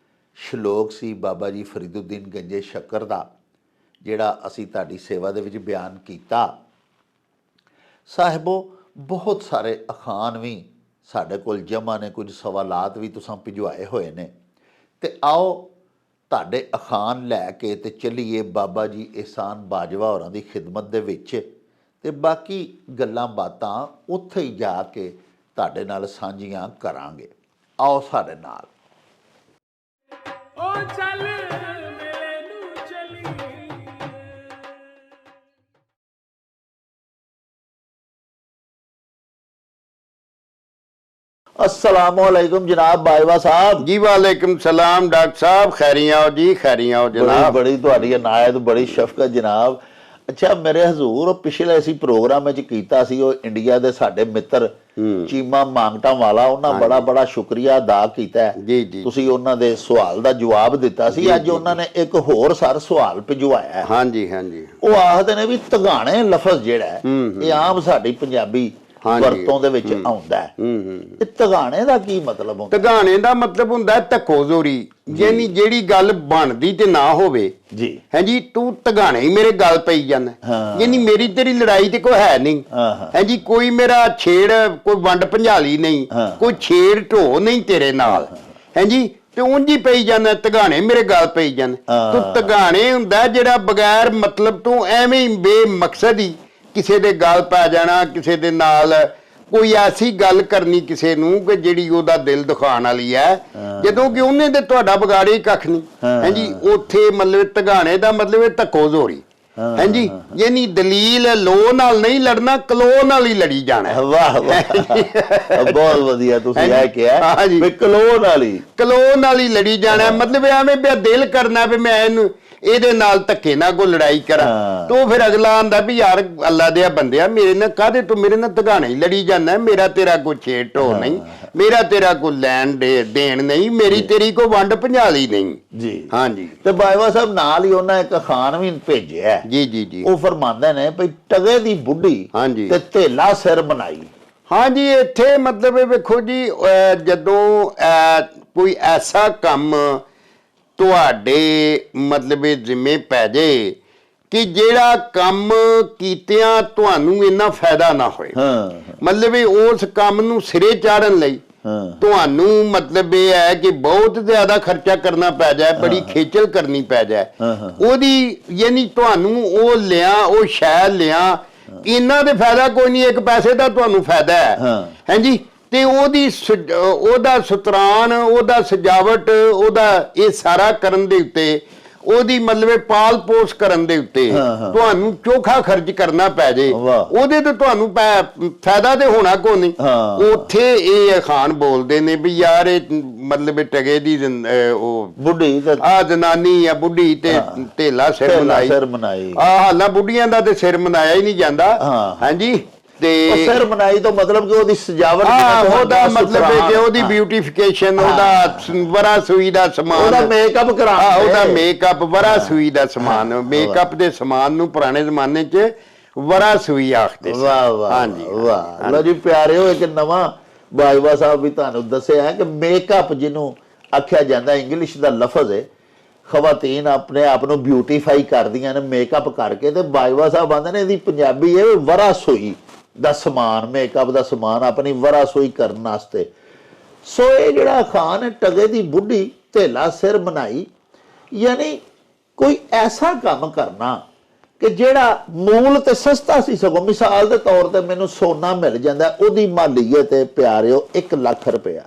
ਸ਼ਲੋਕ ਸੀ ਬਾਬਾ ਜੀ ਫਰੀਦੁੱਦੀਨ ਗੰਜੇ ਸ਼ੱਕਰ ਦਾ, ਜਿਹੜਾ ਅਸੀਂ ਤੁਹਾਡੀ ਸੇਵਾ ਦੇ ਵਿੱਚ ਬਿਆਨ ਕੀਤਾ। ਸਾਹਿਬੋ, ਬਹੁਤ ਸਾਰੇ ਅਖਾਣ ਵੀ ਸਾਡੇ ਕੋਲ ਜਮ੍ਹਾਂ ਨੇ, ਕੁਝ ਸਵਾਲਾਤ ਵੀ ਤੁਸੀਂ ਭਿਜਵਾਏ ਹੋਏ ਨੇ, ਤੇ ਆਓ ਤੁਹਾਡੇ ਅਖਾਣ ਲੈ ਕੇ ਤੇ ਚੱਲੀਏ ਬਾਬਾ ਜੀ ਇਹਸਾਨ ਬਾਜਵਾ ਹੋਰਾਂ ਦੀ ਖਿਦਮਤ ਦੇ ਵਿੱਚ, ਤੇ ਬਾਕੀ ਗੱਲਾਂ ਬਾਤਾਂ ਉੱਥੇ ਹੀ ਜਾ ਕੇ ਤੁਹਾਡੇ ਨਾਲ ਸਾਂਝੀਆਂ ਕਰਾਂਗੇ। ਆਓ ਸਾਡੇ ਨਾਲ। ਉਹ ਚੱਲ ਮੇਲੇ ਨੂੰ ਚਲੀ, अस्सलामुअलैकुम जनाब बाजवा साहब जी। वालेकुम सलाम डॉक्टर साहब, खैरियां हो जी, खैरियां हो जनाब। बड़ी ਤੁਹਾਡੀ ਇਨਾਇਤ, ਬੜੀ ਸ਼ਫਕਤ ਜਨਾਬ। ਅੱਛਾ ਮੇਰੇ ਹਜ਼ੂਰ, ਪਿਛਲੇ ਅਸੀਂ ਪ੍ਰੋਗਰਾਮ ਵਿੱਚ ਕੀਤਾ ਸੀ, ਉਹ ਇੰਡੀਆ ਦੇ ਸਾਡੇ ਮਿੱਤਰ ਚੀਮਾ ਮੰਗਟਾ ਵਾਲਾ, ਉਹਨਾਂ ਬੜਾ ਬੜਾ ਸ਼ੁਕਰੀਆ ਅਦਾ ਕੀਤਾ ਜੀ ਜੀ। ਤੁਸੀਂ ਉਹਨਾਂ ਦੇ ਸਵਾਲ ਦਾ ਜਵਾਬ ਦਿੱਤਾ ਸੀ। ਅੱਜ ਉਹਨਾਂ ਨੇ ਇੱਕ ਹੋਰ ਸਰ ਸਵਾਲ ਭਿਜਵਾਇਆ। ਹਾਂਜੀ ਹਾਂਜੀ। ਉਹ ਆਖਦੇ ਨੇ ਵੀ ਤਗਾਣੇ ਲਫ਼ਜ਼ ਜਿਹੜਾ ਹੈ ਇਹ ਆਮ ਸਾਡੀ ਪੰਜਾਬੀ ਵਰਤੋਂ ਦੇ ਵਿੱਚ ਆਉਂਦਾ ਹੈ। ਇਹ ਤਗਾਣੇ ਦਾ ਕੀ ਮਤਲਬ ਹੁੰਦਾ? ਤਗਾਣੇ ਦਾ ਮਤਲਬ ਹੁੰਦਾ ਧੱਕੋ ਜ਼ੋਰੀ, ਯਾਨੀ ਜਿਹੜੀ ਗੱਲ ਬਣਦੀ ਤੇ ਨਾ ਹੋਵੇ ਜੀ, ਹੈ ਜੀ, ਤੂੰ ਤਗਾਣੇ ਹੀ ਮੇਰੇ ਗੱਲ ਪਈ ਜਾਂਦਾ, ਯਾਨੀ ਮੇਰੀ ਤੇਰੀ ਲੜਾਈ ਤੇ ਕੋਈ ਹੈ ਨਹੀਂ, ਹੈ ਜੀ, ਕੋਈ ਮੇਰਾ ਛੇੜ, ਕੋਈ ਵੰਡ ਭੰਜਾਲੀ ਨਹੀਂ, ਕੋਈ ਛੇੜ ਢੋ ਨਹੀਂ ਤੇਰੇ ਨਾਲ, ਹੈ ਜੀ, ਤੇ ਉਂਝ ਹੀ ਪਈ ਜਾਂਦਾ, ਤਗਾਣੇ ਮੇਰੇ ਗੱਲ ਪਈ ਜਾਂਦੇ। ਤੂੰ ਤਗਾਣੇ ਹੁੰਦਾ ਜਿਹੜਾ ਬਗੈਰ ਮਤਲਬ ਤੋਂ ਐਵੇਂ ਹੀ ਬੇਮਕਸਦ ਹੀ ਕਿਸੇ ਦੇ ਗੱਲ ਪੈ ਜਾਣਾ, ਕਿਸੇ ਦੇ ਨਾਲ ਕੋਈ ਐਸੀ ਗੱਲ ਕਰਨੀ ਕਿਸੇ ਨੂੰ ਕਿ ਜਿਹੜੀ ਉਹਦਾ ਦਿਲ ਦੁਖਾਉਣ ਵਾਲੀ ਹੈ, ਜਦੋਂ ਕਿ ਉਹਨੇ ਤੇ ਤੁਹਾਡਾ ਵਿਗਾੜੇ ਕੱਖ ਨਹੀਂ, ਹੈ ਜੀ। ਉੱਥੇ ਮਤਲਬ ਤਗਾਣੇ ਦਾ ਮਤਲਬ ਧੱਕੋ ਜ਼ੋਰੀ, ਹੈ ਜੀ, ਯਾਨੀ ਦਲੀਲ ਲੋ ਨਾਲ ਨਹੀਂ ਲੜਨਾ, ਕਲੋ ਨਾਲ ਹੀ ਲੜੀ ਜਾਣਾ। ਵਾਹ ਵਾਹ, ਬਹੁਤ ਵਧੀਆ ਤੁਸੀਂ ਇਹ ਕਿਹਾ ਵੀ ਕਲੋ ਨਾਲ ਹੀ ਲੜੀ ਜਾਣਾ। ਮਤਲਬ ਐਵੇਂ ਵੀ ਦਿਲ ਕਰਨਾ ਵੀ ਮੈਂ ਇਹਨੂੰ ਇਹਦੇ ਨਾਲ ਧੱਕੇ ਨਾਲ ਕੋਈ ਲੜਾਈ ਕਰਾਂ, ਤੋ ਫਿਰ ਅਗਲਾ ਆਂਦਾ ਵੀ ਯਾਰ ਅੱਲਾ ਦੇ ਬੰਦਿਆ, ਮੇਰੇ ਨਾਲ ਕਾਹਦੇ ਤੂੰ ਮੇਰੇ ਨਾਲ ਤਗਾਣਾ ਹੀ ਲੜੀ ਜਾਂਦਾ, ਮੇਰਾ ਤੇਰਾ ਕੋਈ ਛੇੜ ਢੋ ਨਹੀਂ, ਮੇਰਾ ਤੇਰਾ ਕੋਈ ਲੈਣ ਦੇਣ ਨਹੀਂ, ਮੇਰੀ ਤੇਰੀ ਕੋਈ ਵੰਡ ਭੰਜਾਲੀ ਨਹੀਂ ਜੀ। ਹਾਂਜੀ। ਤੇ ਬਾਜਵਾ ਸਾਹਿਬ ਨਾਲ ਹੀ ਉਹਨਾਂ ਇੱਕ ਖਾਨ ਵੀ ਭੇਜਿਆ ਜੀ ਜੀ ਜੀ। ਉਹ ਫਰਮਾਉਂਦੇ ਨੇ ਵੀ ਟਗੇ ਦੀ ਬੁੱਢੀ ਤੇ ਧੇਲਾ ਸਿਰ ਬਣਾਈ। ਹਾਂਜੀ, ਇੱਥੇ ਮਤਲਬ ਵੇਖੋ ਜੀ, ਜਦੋਂ ਕੋਈ ਐਸਾ ਕੰਮ ਤੁਹਾਡੇ ਮਤਲਬ ਜ਼ਿੰਮੇ ਪੈ ਜੇ ਕਿ ਜਿਹੜਾ ਕੰਮ ਕੀਤਿਆਂ ਤੁਹਾਨੂੰ ਇੰਨਾ ਫਾਇਦਾ ਨਾ ਹੋਏ, ਮਤਲਬ ਉਸ ਕੰਮ ਨੂੰ ਸਿਰੇ ਚਾੜਨ ਲਈ ਤੁਹਾਨੂੰ ਮਤਲਬ ਇਹ ਹੈ ਕਿ ਬਹੁਤ ਜ਼ਿਆਦਾ ਖਰਚਾ ਕਰਨਾ ਪੈ ਜਾਏ, ਬੜੀ ਖੇਚਲ ਕਰਨੀ ਪੈ ਜਾਏ ਉਹਦੀ, ਯਾਨੀ ਤੁਹਾਨੂੰ ਉਹ ਲਿਆ, ਉਹ ਸ਼ੈ ਲਿਆ, ਇਹਨਾਂ ਦੇ ਫਾਇਦਾ ਕੋਈ ਨਹੀਂ, ਇੱਕ ਪੈਸੇ ਦਾ ਤੁਹਾਨੂੰ ਫਾਇਦਾ ਹੈ ਜੀ। ਤੇ ਉਹਦਾ ਸੁਤਰਾਨ, ਉਹਦਾ ਸਜਾਵਟ, ਉਹਦਾ ਇਹ ਸਾਰਾ ਕਰਨ ਦੇ ਉੱਤੇ, ਉਹਦੀ ਮਤਲਬ ਪਾਲ ਪੋਸ਼ ਕਰਨ ਦੇ ਉੱਤੇ ਤੁਹਾਨੂੰ ਚੋਖਾ ਖਰਚ ਕਰਨਾ ਪੈ ਜੇ, ਉਹਦੇ ਤੇ ਤੁਹਾਨੂੰ ਫਾਇਦਾ ਤੇ ਹੋਣਾ ਕੋ ਨਹੀਂ। ਉੱਥੇ ਇਹ ਅਖਾਣ ਬੋਲਦੇ ਨੇ ਵੀ ਯਾਰ ਇਹ ਮਤਲਬ ਟਗੇ ਦੀ ਉਹ ਬੁੱਢੀ ਆ ਜਨਾਨੀ ਆ ਬੁੱਢੀ ਤੇ ਢੇਲਾ ਸਿਰ ਮਨਾਈ। ਹਾਲਾਂ ਬੁੱਢੀਆਂ ਦਾ ਤੇ ਸਿਰ ਮਨਾਇਆ ਹੀ ਨਹੀਂ ਜਾਂਦਾ। ਹਾਂਜੀ, ਤੇ ਸਿਰ ਮਨਾਈ ਤੋਂ ਮਤਲਬ ਕਿ ਉਹਦੀ ਸਜਾਵਟ, ਉਹਦਾ ਮਤਲਬ ਹੈ ਕਿ ਉਹਦੀ ਬਿਊਟੀਫਿਕੇਸ਼ਨ, ਉਹਦਾ ਵਰਾ ਸੂਈ ਦਾ ਸਮਾਨ, ਉਹਦਾ ਮੇਕਅਪ ਕਰਾਉਣਾ, ਉਹਦਾ ਮੇਕਅਪ, ਵਰਾ ਸੂਈ ਦਾ ਸਮਾਨ, ਮੇਕਅਪ ਦੇ ਸਮਾਨ ਨੂੰ ਪੁਰਾਣੇ ਜ਼ਮਾਨੇ 'ਚ ਵਰਾ ਸੂਈ ਆਖਦੇ ਸੀ। ਵਾਹ ਵਾਹ, ਹਾਂਜੀ ਵਾਹ। ਲੋ ਜੀ ਪਿਆਰਿਓ, ਇੱਕ ਨਵਾਂ ਬਾਜਵਾ ਸਾਹਿਬ ਵੀ ਤੁਹਾਨੂੰ ਦੱਸਿਆ ਹੈ ਕਿ ਮੇਕਅਪ ਜਿਹਨੂੰ ਆਖਿਆ ਜਾਂਦਾ, ਇੰਗਲਿਸ਼ ਦਾ ਲਫ਼ਜ਼ ਹੈ। ਖਵਾਤੀਨ ਆਪਣੇ ਆਪ ਨੂੰ ਬਿਊਟੀਫਾਈ ਕਰਦੀਆਂ ਨੇ ਮੇਕਅਪ ਕਰਕੇ, ਤੇ ਬਾਜਵਾ ਸਾਹਿਬ ਆਂਦੇ ਨੇ ਇਹਦੀ ਪੰਜਾਬੀ ਹੈ ਵਰਾ ਸੂਈ ਦਾ ਸਮਾਨ, ਮੇਕਅਪ ਦਾ ਸਮਾਨ ਆਪਣੀ ਵਰਾ ਸੋਈ ਕਰਨ ਵਾਸਤੇ। ਸੋ ਇਹ ਜਿਹੜਾ ਅਖਾਣ ਹੈ ਟਗੇ ਦੀ ਬੁੱਢੀ ਢੇਲਾ ਸਿਰ ਮਨਾਈ, ਯਾਨੀ ਕੋਈ ਐਸਾ ਕੰਮ ਕਰਨਾ ਕਿ ਜਿਹੜਾ ਮੂਲ ਤੇ ਸਸਤਾ ਸੀ। ਸਗੋਂ ਮਿਸਾਲ ਦੇ ਤੌਰ ਤੇ ਮੈਨੂੰ ਸੋਨਾ ਮਿਲ ਜਾਂਦਾ, ਉਹਦੀ ਮਾਲੀਅਤ ਹੈ ਪਿਆਰਿਓ 1 ਲੱਖ ਰੁਪਇਆ,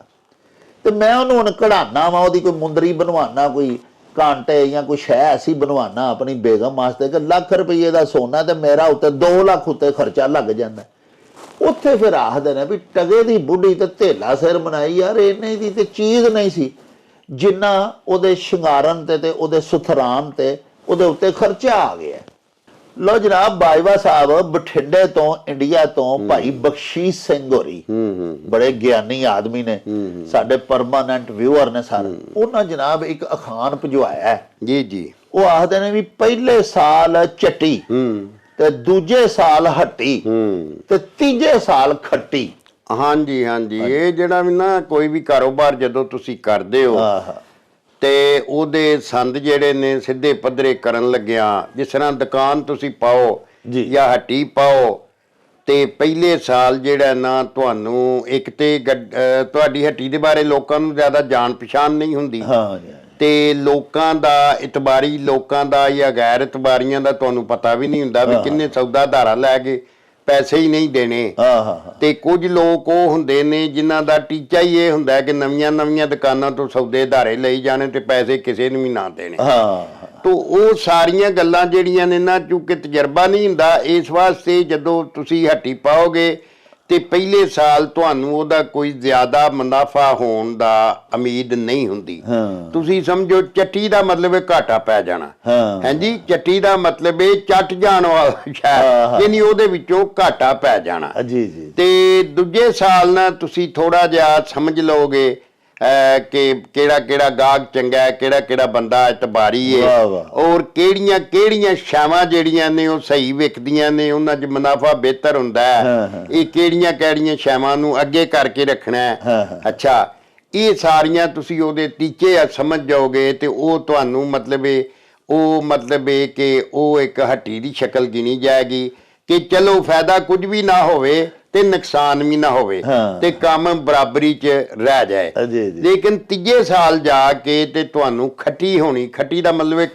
ਤੇ ਮੈਂ ਉਹਨੂੰ ਹੁਣ ਕਢਾਨਾ ਵਾ, ਉਹਦੀ ਕੋਈ ਮੁੰਦਰੀ ਬਣਵਾਨਾ, ਕੋਈ ਕਾਂਟੇ ਜਾਂ ਕੋਈ ਸ਼ੈ ਐਸੀ ਬਣਵਾਨਾ ਆਪਣੀ ਬੇਗਮ ਵਾਸਤੇ ਕਿ 1 ਲੱਖ ਰੁਪਏ ਦਾ ਸੋਨਾ, ਤੇ ਮੇਰਾ ਉੱਤੇ 2 ਲੱਖ ਉੱਤੇ ਖਰਚਾ ਲੱਗ ਜਾਂਦਾ। ਉੱਥੇ ਫਿਰ ਆਖਦੇ ਨੇ ਵੀ ਟਗੇ ਦੀ ਬੁੱਢੀ ਤੇ ਢੇਲਾ ਸਿਰ ਮਨਾਈ। ਯਾਰ ਇੰਨੇ ਦੀ ਤੇ ਚੀਜ਼ ਨਹੀਂ ਸੀ ਜਿੰਨਾ ਉਹਦੇ ਸ਼ਿੰਗਾਰਨ ਤੇ ਉਹਦੇ ਸੁਥਰਾਨ ਤੇ ਉਹਦੇ ਉੱਤੇ ਖਰਚਾ ਆ ਗਿਆ। ਲੋ ਜਨਾਬ, ਬਾਜਵਾ ਸਾਹਿਬ ਬਠਿੰਡੇ ਤੋਂ, ਇੰਡੀਆ ਤੋਂ ਭਾਈ ਬਖਸ਼ੀਸ਼ ਸਿੰਘ ਹੋਰੀ, ਬੜੇ ਗਿਆਨੀ ਆਦਮੀ ਨੇ, ਸਾਡੇ ਪਰਮਾਨੈਂਟ ਵਿਊਅਰ ਨੇ ਸਾਰੇ। ਉਹਨਾਂ ਜਨਾਬ ਇੱਕ ਅਖਾਣ ਭਜਵਾਇਆ ਜੀ ਜੀ। ਉਹ ਆਖਦੇ ਨੇ ਵੀ ਪਹਿਲੇ ਸਾਲ ਚੱਟੀ ਤੇ ਦੂਜੇ ਸਾਲ ਹੱਟੀ ਤੇ ਤੀਜੇ ਸਾਲ ਖੱਟੀ। ਹਾਂਜੀ ਹਾਂਜੀ, ਇਹ ਜਿਹੜਾ ਵੀ ਨਾ ਕੋਈ ਵੀ ਕਾਰੋਬਾਰ ਜਦੋਂ ਤੁਸੀਂ ਕਰਦੇ ਹੋ ਤੇ ਉਹਦੇ ਸੰਦ ਜਿਹੜੇ ਨੇ ਸਿੱਧੇ ਪੱਧਰੇ ਕਰਨ ਲੱਗਿਆ, ਜਿਸ ਤਰ੍ਹਾਂ ਦੁਕਾਨ ਤੁਸੀਂ ਪਾਓ ਜਾਂ ਹੱਟੀ ਪਾਓ, ਤੇ ਪਹਿਲੇ ਸਾਲ ਜਿਹੜਾ ਨਾ ਤੁਹਾਨੂੰ ਇੱਕ ਤੇ ਤੁਹਾਡੀ ਹੱਟੀ ਦੇ ਬਾਰੇ ਲੋਕਾਂ ਨੂੰ ਜ਼ਿਆਦਾ ਜਾਣ ਪਛਾਣ ਨਹੀਂ ਹੁੰਦੀ, ਤੇ ਲੋਕਾਂ ਦਾ, ਇਤਬਾਰੀ ਲੋਕਾਂ ਦਾ ਜਾਂ ਗੈਰ ਇਤਬਾਰੀਆਂ ਦਾ ਤੁਹਾਨੂੰ ਪਤਾ ਵੀ ਨਹੀਂ ਹੁੰਦਾ ਵੀ ਕਿੰਨੇ ਸੌਦਾ ਧਾਰਾ ਲੈ ਕੇ ਪੈਸੇ ਹੀ ਨਹੀਂ ਦੇਣੇ। ਤੇ ਕੁਝ ਲੋਕ ਉਹ ਹੁੰਦੇ ਨੇ ਜਿਨ੍ਹਾਂ ਦਾ ਟੀਚਾ ਹੀ ਇਹ ਹੁੰਦਾ ਕਿ ਨਵੀਆਂ ਨਵੀਆਂ ਦੁਕਾਨਾਂ ਤੋਂ ਸੌਦੇ ਧਾਰੇ ਲਈ ਜਾਣੇ ਤੇ ਪੈਸੇ ਕਿਸੇ ਨੂੰ ਵੀ ਨਾ ਦੇਣੇ। ਤੋ ਉਹ ਸਾਰੀਆਂ ਗੱਲਾਂ ਜਿਹੜੀਆਂ ਨੇ ਨਾ, ਚੂੰਕਿ ਤਜਰਬਾ ਨਹੀਂ ਹੁੰਦਾ, ਇਸ ਵਾਸਤੇ ਜਦੋਂ ਤੁਸੀਂ ਹੱਟੀ ਪਾਓਗੇ ਤੇ ਪਹਿਲੇ ਸਾਲ ਤੁਹਾਨੂੰ ਉਹਦਾ ਕੋਈ ਜ਼ਿਆਦਾ ਮੁਨਾਫਾ ਹੋਣ ਦਾ ਉਮੀਦ ਨਹੀਂ ਹੁੰਦੀ। ਤੁਸੀਂ ਸਮਝੋ ਚੱਟੀ ਦਾ ਮਤਲਬ ਹੈ ਘਾਟਾ ਪੈ ਜਾਣਾ। ਹਾਂਜੀ, ਚੱਟੀ ਦਾ ਮਤਲਬ ਹੈ ਚੱਟ ਜਾਣ ਵਾਲਾ, ਯਾਨੀ ਉਹਦੇ ਵਿੱਚੋਂ ਘਾਟਾ ਪੈ ਜਾਣਾ। ਤੇ ਦੂਜੇ ਸਾਲ ਨਾ ਤੁਸੀਂ ਥੋੜਾ ਜਿਹਾ ਸਮਝ ਲਓਗੇ ਕਿ ਕਿਹੜਾ ਕਿਹੜਾ ਗਾਹਕ ਚੰਗਾ ਹੈ, ਕਿਹੜਾ ਕਿਹੜਾ ਬੰਦਾ ਇਤਬਾਰੀ ਹੈ, ਔਰ ਕਿਹੜੀਆਂ ਕਿਹੜੀਆਂ ਸ਼ਾਵਾਂ ਜਿਹੜੀਆਂ ਨੇ ਉਹ ਸਹੀ ਵਿਕਦੀਆਂ ਨੇ, ਉਹਨਾਂ 'ਚ ਮੁਨਾਫਾ ਬਿਹਤਰ ਹੁੰਦਾ ਹੈ, ਇਹ ਕਿਹੜੀਆਂ ਕਿਹੜੀਆਂ ਸ਼ਾਵਾਂ ਨੂੰ ਅੱਗੇ ਕਰਕੇ ਰੱਖਣਾ ਹੈ। ਅੱਛਾ, ਇਹ ਸਾਰੀਆਂ ਤੁਸੀਂ ਉਹਦੇ ਟੀਚੇ ਸਮਝ ਜਾਓਗੇ ਤੇ ਉਹ ਤੁਹਾਨੂੰ ਮਤਲਬ ਕਿ ਉਹ ਇੱਕ ਹੱਟੀ ਦੀ ਸ਼ਕਲ ਗਿਣੀ ਜਾਏਗੀ ਕਿ ਚਲੋ ਫਾਇਦਾ ਕੁਝ ਵੀ ਨਾ ਹੋਵੇ ਤੇ ਨੁਕਸਾਨ ਵੀ ਨਾ ਹੋਵੇ ਤੇ ਕੰਮ ਬਰਾਬਰੀ 'ਚ ਰਹਿ ਜਾਏ। ਲੇਕਿਨ ਤੀਜੇ ਸਾਲ ਜਾ ਕੇ ਤੇ ਤੁਹਾਨੂੰ ਖੱਟੀ ਹੋਣੀ, ਖੱਟੀ ਦਾ ਮਤਲਬ ਹੈ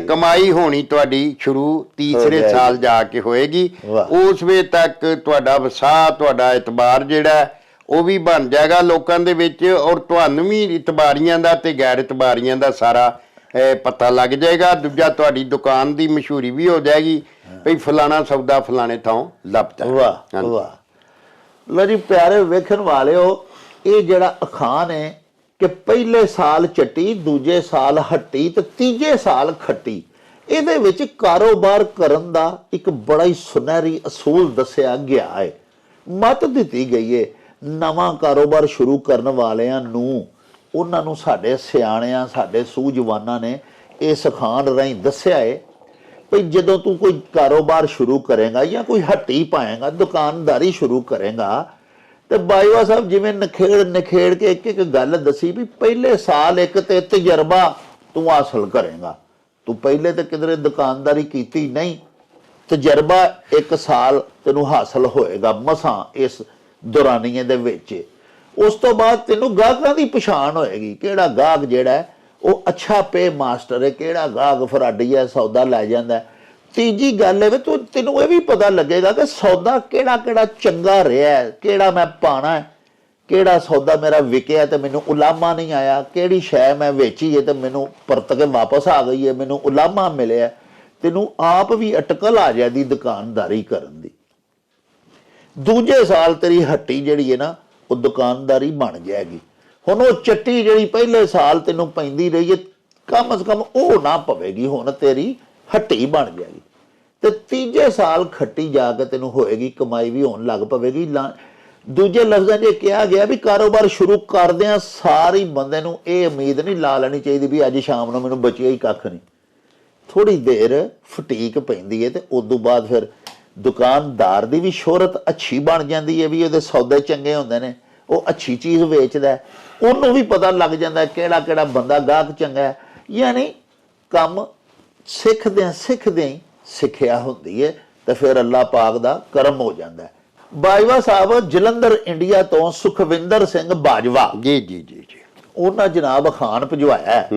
ਕਮਾਈ ਹੋਣੀ ਤੁਹਾਡੀ ਸ਼ੁਰੂ ਤੀਸਰੇ ਸਾਲ ਜਾ ਕੇ ਹੋਏਗੀ। ਉਸ ਵੇ ਤੱਕ ਤੁਹਾਡਾ ਵਸਾ, ਤੁਹਾਡਾ ਇਤਬਾਰ ਜਿਹੜਾ ਉਹ ਵੀ ਬਣ ਜਾਏਗਾ ਲੋਕਾਂ ਦੇ ਵਿੱਚ, ਔਰ ਤੁਹਾਨੂੰ ਵੀ ਇਤਬਾਰੀਆਂ ਦਾ ਤੇ ਗੈਰ ਇਤਬਾਰੀਆਂ ਦਾ ਸਾਰਾ ਪਤਾ ਲੱਗ ਜਾਏਗਾ। ਦੂਜਾ, ਤੁਹਾਡੀ ਦੁਕਾਨ ਦੀ ਮਸ਼ਹੂਰੀ ਵੀ ਹੋ ਜਾਏਗੀ ਭਈ ਫਲਾਣਾ ਸੌਦਾ ਫਲਾਣੇ ਥਾਂ ਲੱਭਦਾ। ਵਾਹ ਵਾਹ। ਲੋ ਜੀ ਪਿਆਰੇ ਵੇਖਣ ਵਾਲਿਓ, ਇਹ ਜਿਹੜਾ ਅਖਾਣ ਹੈ ਕਿ ਪਹਿਲੇ ਸਾਲ ਚੱਟੀ, ਦੂਜੇ ਸਾਲ ਹੱਟੀ ਤੇ ਤੀਜੇ ਸਾਲ ਖੱਟੀ, ਇਹਦੇ ਵਿੱਚ ਕਾਰੋਬਾਰ ਕਰਨ ਦਾ ਇੱਕ ਬੜਾ ਹੀ ਸੁਨਹਿਰੀ ਅਸੂਲ ਦੱਸਿਆ ਗਿਆ ਹੈ, ਮੱਤ ਦਿੱਤੀ ਗਈ ਹੈ। ਨਵਾਂ ਕਾਰੋਬਾਰ ਸ਼ੁਰੂ ਕਰਨ ਵਾਲਿਆਂ ਨੂੰ, ਉਹਨਾਂ ਨੂੰ ਸਾਡੇ ਸਿਆਣਿਆਂ, ਸਾਡੇ ਸੂਝਵਾਨਾਂ ਨੇ ਇਸ ਅਖਾਣ ਰਾਹੀਂ ਦੱਸਿਆ ਹੈ ਭਈ ਜਦੋਂ ਤੂੰ ਕੋਈ ਕਾਰੋਬਾਰ ਸ਼ੁਰੂ ਕਰੇਗਾ ਜਾਂ ਕੋਈ ਹੱਟੀ ਪਾਏਗਾ, ਦੁਕਾਨਦਾਰੀ ਸ਼ੁਰੂ ਕਰੇਗਾ, ਤੇ ਬਾਜਵਾ ਸਾਹਿਬ ਜਿਵੇਂ ਨਖੇੜ ਕੇ ਇੱਕ ਇੱਕ ਗੱਲ ਦੱਸੀ ਵੀ ਪਹਿਲੇ ਸਾਲ ਇੱਕ ਤੇ ਤਜਰਬਾ ਤੂੰ ਹਾਸਲ ਕਰੇਗਾ। ਤੂੰ ਪਹਿਲੇ ਤੇ ਕਿਧਰੇ ਦੁਕਾਨਦਾਰੀ ਕੀਤੀ ਨਹੀਂ, ਤਜਰਬਾ 1 ਸਾਲ ਤੈਨੂੰ ਹਾਸਲ ਹੋਏਗਾ ਮਸਾਂ ਇਸ ਦੌਰਾਨੀਏ ਦੇ ਵਿੱਚ। ਉਸ ਤੋਂ ਬਾਅਦ ਤੈਨੂੰ ਗਾਹਕਾਂ ਦੀ ਪਛਾਣ ਹੋਏਗੀ, ਕਿਹੜਾ ਗਾਹਕ ਜਿਹੜਾ ਉਹ ਅੱਛਾ ਪੇ ਮਾਸਟਰ ਹੈ, ਕਿਹੜਾ ਗਾਹਕ ਫਰਾਡੀ ਹੈ, ਸੌਦਾ ਲੈ ਜਾਂਦਾ। ਤੀਜੀ ਗੱਲ ਹੈ ਵੀ ਤੈਨੂੰ ਇਹ ਵੀ ਪਤਾ ਲੱਗੇਗਾ ਕਿ ਸੌਦਾ ਕਿਹੜਾ ਕਿਹੜਾ ਚੰਗਾ ਰਿਹਾ ਹੈ, ਕਿਹੜਾ ਮੈਂ ਪਾਣਾ ਹੈ, ਕਿਹੜਾ ਸੌਦਾ ਮੇਰਾ ਵਿਕਿਆ ਤੇ ਮੈਨੂੰ ਉਲਾਮਾ ਨਹੀਂ ਆਇਆ, ਕਿਹੜੀ ਸ਼ੈ ਮੈਂ ਵੇਚੀ ਹੈ ਤੇ ਮੈਨੂੰ ਪਰਤ ਕੇ ਵਾਪਸ ਆ ਗਈ ਹੈ, ਮੈਨੂੰ ਉਲਾਮਾ ਮਿਲਿਆ। ਤੈਨੂੰ ਆਪ ਵੀ ਅਟਕਲ ਆ ਜਾਂਦੀ ਦੁਕਾਨਦਾਰੀ ਕਰਨ ਦੀ। ਦੂਜੇ ਸਾਲ ਤੇਰੀ ਹੱਟੀ ਜਿਹੜੀ ਹੈ ਨਾ ਉਹ ਦੁਕਾਨਦਾਰੀ ਬਣ ਜਾਏਗੀ। ਹੁਣ ਉਹ ਚੱਟੀ ਜਿਹੜੀ ਪਹਿਲੇ ਸਾਲ ਤੈਨੂੰ ਪੈਂਦੀ ਰਹੀ ਹੈ ਕਮ ਸੇ ਕਮ ਉਹ ਨਾ ਪਵੇਗੀ, ਹੁਣ ਤੇਰੀ ਹੱਟੀ ਬਣ ਜਾਏਗੀ। ਤੇ ਤੀਜੇ ਸਾਲ ਖੱਟੀ ਜਾ ਕੇ ਤੈਨੂੰ ਹੋਏਗੀ, ਕਮਾਈ ਵੀ ਹੋਣ ਲੱਗ ਪਵੇਗੀ। ਦੂਜੇ ਲਫ਼ਜ਼ਾਂ 'ਚ ਕਿਹਾ ਗਿਆ ਵੀ ਕਾਰੋਬਾਰ ਸ਼ੁਰੂ ਕਰਦਿਆਂ ਸਾਰੀ ਬੰਦੇ ਨੂੰ ਇਹ ਉਮੀਦ ਨਹੀਂ ਲਾ ਲੈਣੀ ਚਾਹੀਦੀ ਵੀ ਅੱਜ ਸ਼ਾਮ ਨੂੰ ਮੈਨੂੰ ਬਚਿਆ ਹੀ ਕੱਖ ਨਹੀਂ। ਥੋੜੀ ਦੇਰ ਫਟੀਕ ਪੈਂਦੀ ਹੈ ਤੇ ਉਦੋਂ ਬਾਅਦ ਫਿਰ ਦੁਕਾਨਦਾਰ ਦੀ ਵੀ ਸ਼ੋਹਰਤ ਅੱਛੀ ਬਣ ਜਾਂਦੀ ਹੈ ਵੀ ਉਹਦੇ ਸੌਦੇ ਚੰਗੇ ਹੁੰਦੇ ਨੇ, ਉਹ ਅੱਛੀ ਚੀਜ਼ ਵੇਚਦਾ, ਉਹਨੂੰ ਵੀ ਪਤਾ ਲੱਗ ਜਾਂਦਾ ਕਿਹੜਾ ਕਿਹੜਾ ਬੰਦਾ ਗਾਹਕ ਚੰਗਾ ਹੈ। ਯਾਨੀ ਕੰਮ ਸਿੱਖਦਿਆਂ ਹੀ ਸਿੱਖਿਆ ਹੁੰਦੀ ਹੈ ਤੇ ਫਿਰ ਅੱਲਾਹ ਪਾਕ ਦਾ ਕਰਮ ਹੋ ਜਾਂਦਾ ਹੈ। ਬਾਜਵਾ ਸਾਹਿਬ ਜਲੰਧਰ ਇੰਡੀਆ ਤੋਂ ਸੁਖਵਿੰਦਰ ਸਿੰਘ ਬਾਜਵਾ ਜੀ ਜੀ ਜੀ ਜੀ ਉਹਨਾਂ ਜਨਾਬ ਖਾਨ ਭਜਵਾਇਆ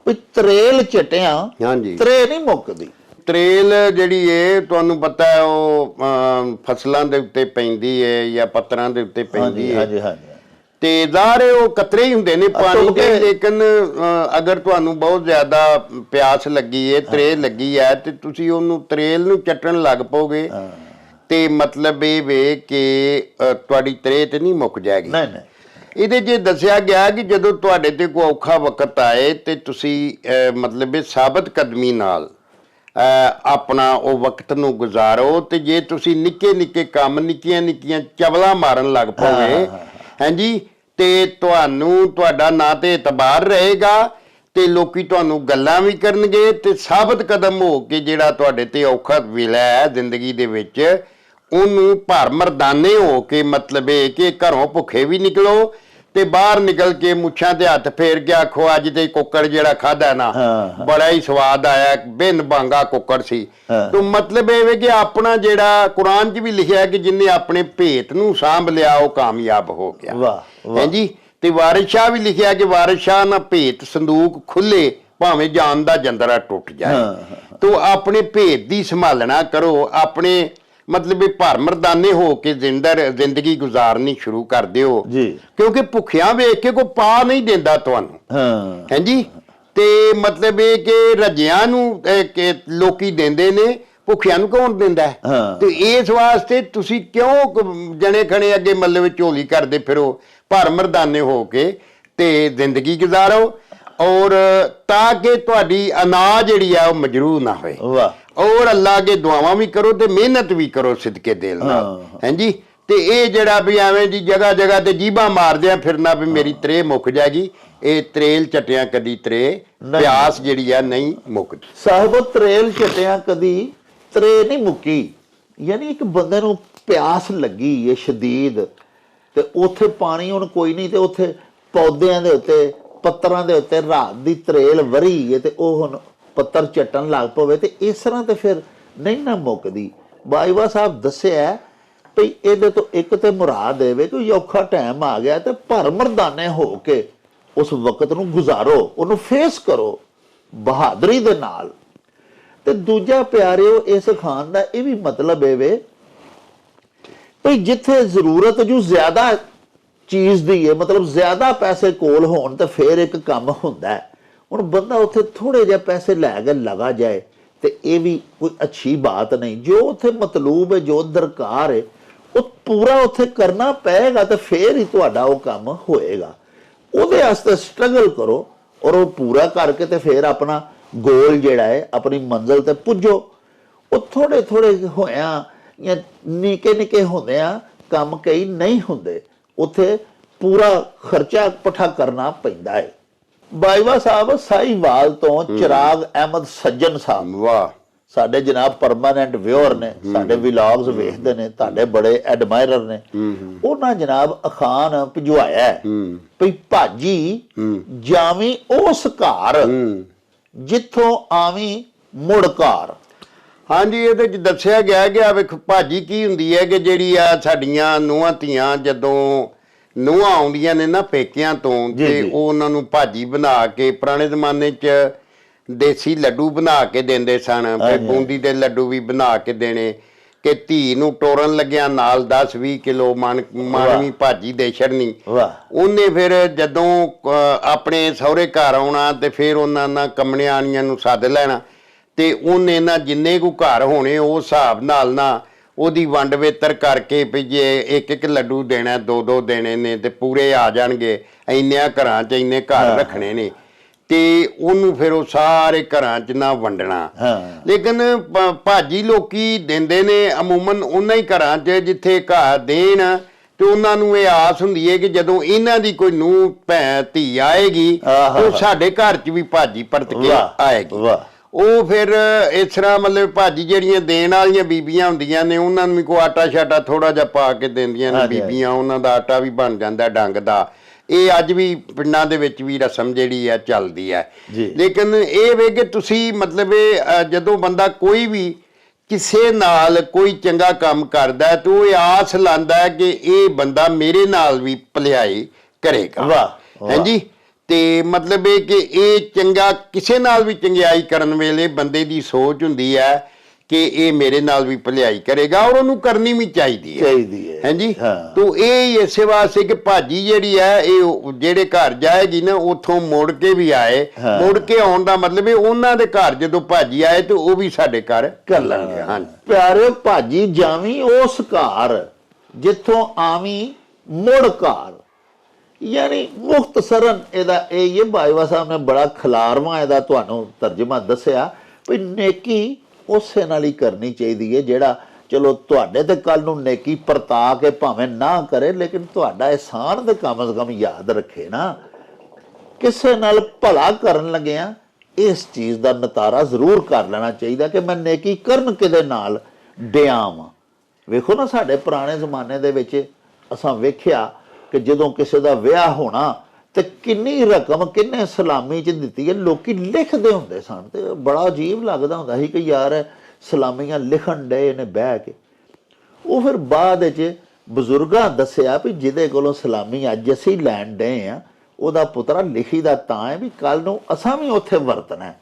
ਵੀ ਤਰੇਲ ਚਟਿਆਂ ਹਾਂਜੀ ਤਰੇ ਨਹੀਂ ਮੁੱਕਦੀ। ਤਰੇਲ ਜਿਹੜੀ ਏ ਤੁਹਾਨੂੰ ਪਤਾ ਹੈ ਉਹ ਫਸਲਾਂ ਦੇ ਉੱਤੇ ਪੈਂਦੀ ਹੈ ਜਾਂ ਪੱਤਰਾਂ ਦੇ ਉੱਤੇ ਪੈਂਦੀ ਹੈ। ਹਾਂਜੀ ਹਾਂਜੀ ਤੇ ਜ਼ਾਹਰ ਹੈ ਉਹ ਕਤਰੇ ਹੀ ਹੁੰਦੇ ਨੇ ਪਾਣੀ ਦੇ, ਲੇਕਿਨ ਅਗਰ ਤੁਹਾਨੂੰ ਬਹੁਤ ਜ਼ਿਆਦਾ ਪਿਆਸ ਲੱਗੀ ਹੈ, ਤਰੇਲ ਲੱਗੀ ਹੈ ਤੇ ਤੁਸੀਂ ਉਹਨੂੰ ਤਰੇਲ ਨੂੰ ਚੱਟਣ ਲੱਗ ਪਓਗੇ ਤੇ ਮਤਲਬ ਇਹ ਵੇ ਕਿ ਤੁਹਾਡੀ ਤਰੇ ਤੇ ਨਹੀਂ ਮੁੱਕ ਜਾਏਗੀ। ਨਹੀਂ ਨਹੀਂ ਇਹਦੇ 'ਚ ਦੱਸਿਆ ਗਿਆ ਕਿ ਜਦੋਂ ਤੁਹਾਡੇ ਤੇ ਕੋਈ ਔਖਾ ਵਕਤ ਆਏ ਤੇ ਤੁਸੀਂ ਮਤਲਬ ਇਹ ਸਾਬਤ ਕਦਮੀ ਨਾਲ ਆਪਣਾ ਉਹ ਵਕਤ ਨੂੰ ਗੁਜ਼ਾਰੋ। ਤੇ ਜੇ ਤੁਸੀਂ ਨਿੱਕੇ ਨਿੱਕੇ ਕੰਮ ਨਿੱਕੀਆਂ ਨਿੱਕੀਆਂ ਚਵਲਾਂ ਮਾਰਨ ਲੱਗ ਪਓਗੇ ਹਾਂਜੀ ਤੇ ਤੁਹਾਡਾ ਨਾ ਤੇ ਇਤਬਾਰ ਰਹੇਗਾ ਤੇ ਲੋਕੀ ਤੁਹਾਨੂੰ ਗੱਲਾਂ ਵੀ ਕਰਨਗੇ ਤੇ ਸਾਬਤ ਕਦਮ ਹੋ ਕੇ ਜਿਹੜਾ ਤੁਹਾਡੇ ਤੇ ਔਖਾ ਵੇਲਾ ਹੈ ਜ਼ਿੰਦਗੀ ਦੇ ਵਿੱਚ ਉਹਨੂੰ ਭਰ ਮਰਦਾਨੇ ਹੋ ਕੇ ਮਤਲਬ ਇਹ ਕਿ ਘਰੋਂ ਭੁੱਖੇ ਵੀ ਨਿਕਲੋ ਤੇ ਬਾਹਰ ਨਿਕਲ ਕੇ ਮੁੱਛਾਂ ਤੇ ਹੱਥ ਫੇਰ ਕੇ ਆਖੋ ਅੱਜ ਤੇ ਕੁੱਕੜ ਜਿਹੜਾ ਖਾਦਾ ਨਾ ਬੜਾ ਹੀ ਸਵਾਦ ਆਇਆ, ਬਿਨ ਬਾਂਗਾ ਕੁੱਕੜ ਸੀ। ਤਾਂ ਮਤਲਬ ਇਹ ਵੇ ਕਿ ਆਪਣਾ ਜਿਹੜਾ ਕੁਰਾਨ 'ਚ ਵੀ ਲਿਖਿਆ ਕਿ ਜਿੰਨੇ ਆਪਣੇ ਭੇਤ ਨੂੰ ਸਾਂਭ ਲਿਆ ਉਹ ਕਾਮਯਾਬ ਹੋ ਗਿਆ। ਵਾਹ ਹਾਂਜੀ ਤੇ ਵਾਰਿਸ ਸ਼ਾਹ ਵੀ ਲਿਖਿਆ ਕਿ ਵਾਰਿਸ ਸ਼ਾਹ ਨਾ ਭੇਤ ਸੰਦੂਕ ਖੁੱਲੇ ਭਾਵੇਂ ਜਾਨ ਦਾ ਜੰਦਰਾ ਟੁੱਟ ਜਾਏ। ਤੋ ਆਪਣੇ ਭੇਤ ਦੀ ਸੰਭਾਲਣਾ ਕਰੋ, ਆਪਣੇ ਮਤਲਬ ਇਹ ਭਰ ਮਰਦਾਨੇ ਹੋ ਕੇ ਜ਼ਿੰਦਗੀ ਗੁਜ਼ਾਰਨੀ ਸ਼ੁਰੂ ਕਰ ਦਿਓ ਕਿਉਂਕਿ ਭੁੱਖਿਆਂ ਵੇਖ ਕੇ ਕੋਈ ਪਾ ਨਹੀਂ ਦਿੰਦਾ ਤੁਹਾਨੂੰ। ਹਾਂਜੀ ਤੇ ਮਤਲਬ ਇਹ ਕਿ ਰੱਜਿਆਂ ਨੂੰ ਲੋਕੀ ਦਿੰਦੇ ਨੇ, ਭੁੱਖਿਆਂ ਨੂੰ ਕੌਣ ਦਿੰਦਾ ਤੇ ਇਸ ਵਾਸਤੇ ਤੁਸੀਂ ਕਿਉਂ ਜਣੇ ਖਣੇ ਅੱਗੇ ਮੱਲੇ ਵਿੱਚ ਝੋਲੀ ਕਰਦੇ ਫਿਰੋ, ਭਰ ਮਰਦਾਨੇ ਹੋ ਕੇ ਤੇ ਜ਼ਿੰਦਗੀ ਗੁਜ਼ਾਰੋ ਔਰ ਤਾਂ ਕਿ ਤੁਹਾਡੀ ਅਨਾਜ ਜਿਹੜੀ ਆ ਉਹ ਮਜਰੂਹ ਨਾ ਹੋਏ। ਔਰ ਅੱਲਾ ਅੱਗੇ ਦੁਆਵਾਂ ਵੀ ਕਰੋ ਤੇ ਮਿਹਨਤ ਵੀ ਕਰੋ ਸਿਦਕੇ ਦਿਲ ਨਾਲ। ਹਾਂਜੀ ਤੇ ਇਹ ਜਿਹੜਾ ਵੀ ਐਵੇਂ ਜੀ ਜਗ੍ਹਾ ਜਗ੍ਹਾ ਤੇ ਜੀਭਾਂ ਮਾਰਦਿਆਂ ਫਿਰਨਾ ਵੀ ਮੇਰੀ ਤਰੇ ਮੁੱਕ ਜਾਏਗੀ, ਇਹ ਤਰੇਲ ਚਟਿਆਂ ਕਦੀ ਤਰੇ ਪਿਆਸ ਜਿਹੜੀ ਆ ਨਹੀਂ ਮੁੱਕਦੀ। ਸਾਹਿਬੋ ਤਰੇਲ ਚਟਿਆਂ ਕਦੀ ਤਰੇ ਨਹੀਂ ਮੁੱਕੀ। ਯਾਨੀ ਇੱਕ ਬੰਦੇ ਨੂੰ ਪਿਆਸ ਲੱਗੀ ਹੈ ਸ਼ਦੀਦ ਤੇ ਉੱਥੇ ਪਾਣੀ ਹੁਣ ਕੋਈ ਨਹੀਂ ਤੇ ਉੱਥੇ ਪੌਦਿਆਂ ਦੇ ਉੱਤੇ ਪੱਤਰਾਂ ਦੇ ਉੱਤੇ ਰਾਤ ਦੀ ਤਰੇਲ ਵਰੀ ਹੈ ਤੇ ਉਹ ਹੁਣ ਪੱਤਰ ਚੱਟਣ ਲੱਗ ਪਵੇ ਤੇ ਇਸ ਤਰ੍ਹਾਂ ਤੇ ਫਿਰ ਨਹੀਂ ਨਾ ਮੁੱਕਦੀ। ਬਾਜਵਾ ਸਾਹਿਬ ਦੱਸਿਆ ਭਈ ਇਹਦੇ ਤੋਂ ਇੱਕ ਤੇ ਮੁਰਾਦ ਦੇਵੇ ਕਿ ਔਖਾ ਟਾਈਮ ਆ ਗਿਆ ਤੇ ਭਰ ਮਰਦਾਨੇ ਹੋ ਕੇ ਉਸ ਵਕਤ ਨੂੰ ਗੁਜ਼ਾਰੋ, ਉਹਨੂੰ ਫੇਸ ਕਰੋ ਬਹਾਦਰੀ ਦੇ ਨਾਲ। ਤੇ ਦੂਜਾ ਪਿਆਰਿਓ ਇਸ ਖਾਨ ਦਾ ਇਹ ਵੀ ਮਤਲਬ ਇਹ ਵੇ ਭਈ ਜਿੱਥੇ ਜ਼ਰੂਰਤ ਜੋ ਜ਼ਿਆਦਾ ਚੀਜ਼ ਦੀ ਹੈ, ਮਤਲਬ ਜ਼ਿਆਦਾ ਪੈਸੇ ਕੋਲ ਹੋਣ ਤਾਂ ਫਿਰ ਇੱਕ ਕੰਮ ਹੁੰਦਾ ਹੈ। ਹੁਣ ਬੰਦਾ ਉੱਥੇ ਥੋੜੇ ਜਿਹੇ ਪੈਸੇ ਲੈ ਕੇ ਲਗਾ ਜਾਏ ਤੇ ਇਹ ਵੀ ਕੋਈ ਅੱਛੀ ਬਾਤ ਨਹੀਂ। ਜੋ ਉੱਥੇ ਮਤਲੂਬ ਹੈ, ਜੋ ਦਰਕਾਰ ਹੈ, ਉਹ ਪੂਰਾ ਉੱਥੇ ਕਰਨਾ ਪਏਗਾ ਤੇ ਫਿਰ ਹੀ ਤੁਹਾਡਾ ਉਹ ਕੰਮ ਹੋਏਗਾ। ਉਹਦੇ ਵਾਸਤੇ ਸਟਰਗਲ ਕਰੋ ਔਰ ਉਹ ਪੂਰਾ ਕਰਕੇ ਤੇ ਫਿਰ ਆਪਣਾ ਗੋਲ ਜਿਹੜਾ ਹੈ, ਆਪਣੀ ਮੰਜ਼ਿਲ ਤੇ ਪੁੱਜੋ। ਉਹ ਥੋੜੇ ਥੋੜੇ ਹੋਇਆ ਜਾਂ ਨਿੱਕੇ ਨਿੱਕੇ ਹੁੰਦਿਆਂ ਕੰਮ ਕਈ ਨਹੀਂ ਹੁੰਦੇ, ਉੱਥੇ ਪੂਰਾ ਖਰਚਾ ਇਕੱਠਾ ਕਰਨਾ ਪੈਂਦਾ ਹੈ। ਬਾਜਵਾ ਸਾਹਿਬ ਸਾਹੀਵਾਲ ਤੋਂ ਚਿਰਾਗ ਅਹਿਮਦ ਸੱਜਣ ਸਾਹਿਬ, ਵਾਹ ਸਾਡੇ ਜਨਾਬ ਪਰਮਾਨੈਂਟ ਵਿਊਅਰ ਨੇ, ਸਾਡੇ ਵਲੌਗਸ ਵੇਖਦੇ ਨੇ, ਤੁਹਾਡੇ ਬੜੇ ਐਡਮਾਇਰਰ ਨੇ। ਉਹਨਾਂ ਜਨਾਬ ਅਖਾਨ ਭਿਜਵਾਇਆ ਭਈ ਭਾਜੀ ਜਾਵੀਂ ਉਸ ਘਰ ਜਿੱਥੋਂ ਆਵੀਂ ਮੁੜ ਘਰ। ਹਾਂਜੀ ਇਹਦੇ ਚ ਦੱਸਿਆ ਗਿਆ ਕਿ ਆ ਵੇਖ ਭਾਜੀ ਕੀ ਹੁੰਦੀ ਹੈ ਕਿ ਜਿਹੜੀ ਆ ਸਾਡੀਆਂ ਨੂੰਹਾਂ ਧੀਆਂ ਜਦੋਂ ਨੂੰਹਾਂ ਆਉਂਦੀਆਂ ਨੇ ਨਾ ਪੇਕਿਆਂ ਤੋਂ ਤੇ ਉਹ ਉਹਨਾਂ ਨੂੰ ਭਾਜੀ ਬਣਾ ਕੇ, ਪੁਰਾਣੇ ਜ਼ਮਾਨੇ 'ਚ ਦੇਸੀ ਲੱਡੂ ਬਣਾ ਕੇ ਦਿੰਦੇ ਸਨ, ਫਿਰ ਬੂੰਦੀ ਦੇ ਲੱਡੂ ਵੀ ਬਣਾ ਕੇ ਦੇਣੇ ਕਿ ਧੀ ਨੂੰ ਟੋਰਨ ਲੱਗਿਆ ਨਾਲ 10-20 ਕਿਲੋ ਮਾਣਵੀਂ ਭਾਜੀ ਦੇ ਛੜਨੀ। ਉਹਨੇ ਫਿਰ ਜਦੋਂ ਆਪਣੇ ਸਹੁਰੇ ਘਰ ਆਉਣਾ ਤੇ ਫਿਰ ਉਹਨਾਂ ਨਾਲ ਕਮਣਿਆਣੀਆਂ ਨੂੰ ਸੱਦ ਲੈਣਾ ਤੇ ਉਹਨੇ ਨਾ ਜਿੰਨੇ ਕੁ ਘਰ ਹੋਣੇ ਉਸ ਹਿਸਾਬ ਨਾਲ ਨਾ ਉਹਦੀ ਵੰਡ ਵੇਤਰ ਕਰਕੇ ਵੀ ਜੇ ਇੱਕ ਲੱਡੂ ਦੇਣਾ 2-2 ਦੇਣੇ ਨੇ ਤੇ ਪੂਰੇ ਆ ਜਾਣਗੇ, ਇੰਨਿਆਂ ਘਰਾਂ 'ਚ ਇੰਨੇ ਘਰ ਰੱਖਣੇ ਨੇ ਤੇ ਉਹਨੂੰ ਫਿਰ ਉਹ ਸਾਰੇ ਘਰਾਂ 'ਚ ਨਾ ਵੰਡਣਾ। ਲੇਕਿਨ ਭਾਜੀ ਲੋਕੀ ਦਿੰਦੇ ਨੇ ਅਮੂਮਨ ਉਹਨਾਂ ਹੀ ਘਰਾਂ 'ਚ ਜਿੱਥੇ ਘਰ ਦੇਣ ਤੇ ਉਹਨਾਂ ਨੂੰ ਇਹ ਆਸ ਹੁੰਦੀ ਹੈ ਕਿ ਜਦੋਂ ਇਹਨਾਂ ਦੀ ਕੋਈ ਨੂੰਹ ਧੀ ਆਏਗੀ ਉਹ ਸਾਡੇ ਘਰ 'ਚ ਵੀ ਭਾਜੀ ਪਰਤ ਕੇ ਆਏਗੀ। ਉਹ ਫਿਰ ਇਸ ਤਰ੍ਹਾਂ ਮਤਲਬ ਭਾਜੀ ਜਿਹੜੀਆਂ ਦੇਣ ਵਾਲੀਆਂ ਬੀਬੀਆਂ ਹੁੰਦੀਆਂ ਨੇ ਉਹਨਾਂ ਨੂੰ ਵੀ ਕੋਈ ਆਟਾ ਸ਼ਾਟਾ ਥੋੜਾ ਜਿਹਾ ਪਾ ਕੇ ਦਿੰਦੀਆਂ ਨੇ ਬੀਬੀਆਂ, ਉਹਨਾਂ ਦਾ ਆਟਾ ਵੀ ਬਣ ਜਾਂਦਾ ਡੰਗ ਦਾ। ਇਹ ਅੱਜ ਵੀ ਪਿੰਡਾਂ ਦੇ ਵਿੱਚ ਵੀ ਰਸਮ ਜਿਹੜੀ ਆ ਚੱਲਦੀ ਹੈ। ਲੇਕਿਨ ਇਹ ਵੇ ਕਿ ਤੁਸੀਂ ਮਤਲਬ ਜਦੋਂ ਬੰਦਾ ਕੋਈ ਵੀ ਕਿਸੇ ਨਾਲ ਕੋਈ ਚੰਗਾ ਕੰਮ ਕਰਦਾ ਤਾਂ ਉਹ ਆਸ ਲਾਂਦਾ ਕਿ ਇਹ ਬੰਦਾ ਮੇਰੇ ਨਾਲ ਵੀ ਭਲਾਈ ਕਰੇਗਾ। ਹਾਂਜੀ, ਤੇ ਮਤਲਬ ਇਹ ਕਿ ਇਹ ਚੰਗਾ ਕਿਸੇ ਨਾਲ ਵੀ ਚੰਗਿਆਈ ਕਰਨ ਵੇਲੇ ਬੰਦੇ ਦੀ ਸੋਚ ਹੁੰਦੀ ਹੈ ਕਿ ਇਹ ਮੇਰੇ ਨਾਲ ਵੀ ਭਲਾਈ ਕਰੇਗਾ ਔਰ ਉਹਨੂੰ ਕਰਨੀ ਵੀ ਚਾਹੀਦੀ ਹੈ। ਹਾਂਜੀ, ਤੋ ਇਹ ਇਸੇ ਵਾਸਤੇ ਕਿ ਭਾਜੀ ਜਿਹੜੀ ਹੈ ਇਹ ਜਿਹੜੇ ਘਰ ਜਾਏਗੀ ਨਾ ਉੱਥੋਂ ਮੁੜ ਕੇ ਵੀ ਆਏ। ਮੁੜ ਕੇ ਆਉਣ ਦਾ ਮਤਲਬ ਇਹ ਉਹਨਾਂ ਦੇ ਘਰ ਜਦੋਂ ਭਾਜੀ ਆਏ ਤੇ ਉਹ ਵੀ ਸਾਡੇ ਘਰ ਕਰ ਲੈਣਗੇ। ਹਾਂਜੀ ਪਿਆਰੇ, ਭਾਜੀ ਜਾਵੀਂ ਉਸ ਘਰ ਜਿੱਥੋਂ ਆਵੀਂ ਮੁੜ ਘਰ, ਯਾਨੀ ਮੁਖਤਸਰਨ ਇਹਦਾ ਇਹ ਹੀ ਬਾਜਵਾ ਸਾਹਿਬ ਨੇ ਬੜਾ ਖਿਲਾਰਵਾਂ ਇਹਦਾ ਤੁਹਾਨੂੰ ਤਰਜਮਾ ਦੱਸਿਆ ਵੀ ਨੇਕੀ ਉਸੇ ਨਾਲ ਹੀ ਕਰਨੀ ਚਾਹੀਦੀ ਹੈ ਜਿਹੜਾ ਚਲੋ ਤੁਹਾਡੇ ਤੇ ਕੱਲ ਨੂੰ ਨੇਕੀ ਪਰਤਾ ਕੇ ਭਾਵੇਂ ਨਾ ਕਰੇ ਲੇਕਿਨ ਤੁਹਾਡਾ ਅਹਿਸਾਨ ਤੇ ਕਮ ਸੇ ਕਮ ਯਾਦ ਰੱਖੇ ਨਾ। ਕਿਸੇ ਨਾਲ ਭਲਾ ਕਰਨ ਲੱਗਿਆ ਇਸ ਚੀਜ਼ ਦਾ ਨਤਾਰਾ ਜ਼ਰੂਰ ਕਰ ਲੈਣਾ ਚਾਹੀਦਾ ਕਿ ਮੈਂ ਨੇਕੀ ਕਰਨ ਕਿਹਦੇ ਨਾਲ ਡਿਆਂ ਵਾਂ। ਵੇਖੋ ਨਾ ਸਾਡੇ ਪੁਰਾਣੇ ਜ਼ਮਾਨੇ ਦੇ ਵਿੱਚ ਅਸਾਂ ਵੇਖਿਆ ਕਿ ਜਦੋਂ ਕਿਸੇ ਦਾ ਵਿਆਹ ਹੋਣਾ ਤੇ ਕਿੰਨੀ ਰਕਮ ਕਿੰਨੇ ਸਲਾਮੀ 'ਚ ਦਿੱਤੀ ਹੈ, ਲੋਕੀ ਲਿਖਦੇ ਹੁੰਦੇ ਸਨ ਤੇ ਬੜਾ ਅਜੀਬ ਲੱਗਦਾ ਹੁੰਦਾ ਸੀ ਕਿ ਯਾਰ ਸਲਾਮੀਆਂ ਲਿਖਣ ਡਏ ਨੇ ਬਹਿ ਕੇ। ਉਹ ਫਿਰ ਬਾਅਦ ਵਿੱਚ ਬਜ਼ੁਰਗਾਂ ਦੱਸਿਆ ਵੀ ਜਿਹਦੇ ਕੋਲੋਂ ਸਲਾਮੀ ਅੱਜ ਅਸੀਂ ਲੈਣ ਡਏ ਆ ਉਹਦਾ ਪੁੱਤਰਾ ਲਿਖੀ ਦਾ ਤਾਂ ਹੈ ਵੀ ਕੱਲ ਨੂੰ ਅਸਾਂ ਵੀ ਉੱਥੇ ਵਰਤਣਾ।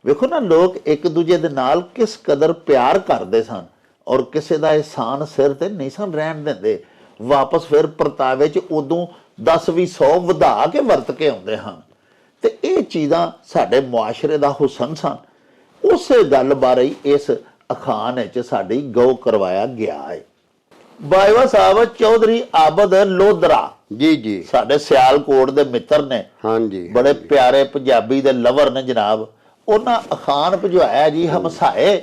ਵੇਖੋ ਨਾ ਲੋਕ ਇੱਕ ਦੂਜੇ ਦੇ ਨਾਲ ਕਿਸ ਕਦਰ ਪਿਆਰ ਕਰਦੇ ਸਨ ਔਰ ਕਿਸੇ ਦਾ ਅਹਿਸਾਨ ਸਿਰ ਤੇ ਨਹੀਂ ਸਨ ਰਹਿਣ ਦਿੰਦੇ। ਵਾਪਸ ਫਿਰ ਪਰਤਾਵੇ 'ਚ ਉਦੋਂ 10-20-100 ਵਧਾ ਕੇ ਵਰਤ ਕੇ ਆਉਂਦੇ ਹਨ ਤੇ ਇਹ ਚੀਜ਼ਾਂ ਸਾਡੇ ਮੁਆਸ਼ਰੇ ਦਾ ਹੁਸਨ ਸਨ। ਉਸੇ ਗੱਲ ਬਾਰੇ ਇਸ ਅਖਾਨ ਵਿੱਚ ਸਾਡੀ ਗੌ ਕਰਵਾਇਆ ਗਿਆ ਹੈ। ਬਾਜਵਾ ਸਾਹਿਬ ਚੌਧਰੀ ਆਬਦ ਲੋਧਰਾ ਜੀ ਸਾਡੇ ਸਿਆਲਕੋਟ ਦੇ ਮਿੱਤਰ ਨੇ। ਹਾਂਜੀ, ਬੜੇ ਪਿਆਰੇ ਪੰਜਾਬੀ ਦੇ ਲਵਰ ਨੇ ਜਨਾਬ। ਉਹਨਾਂ ਅਖਾਨ ਭਜਵਾਇਆ ਜੀ ਹਮਸਾਏ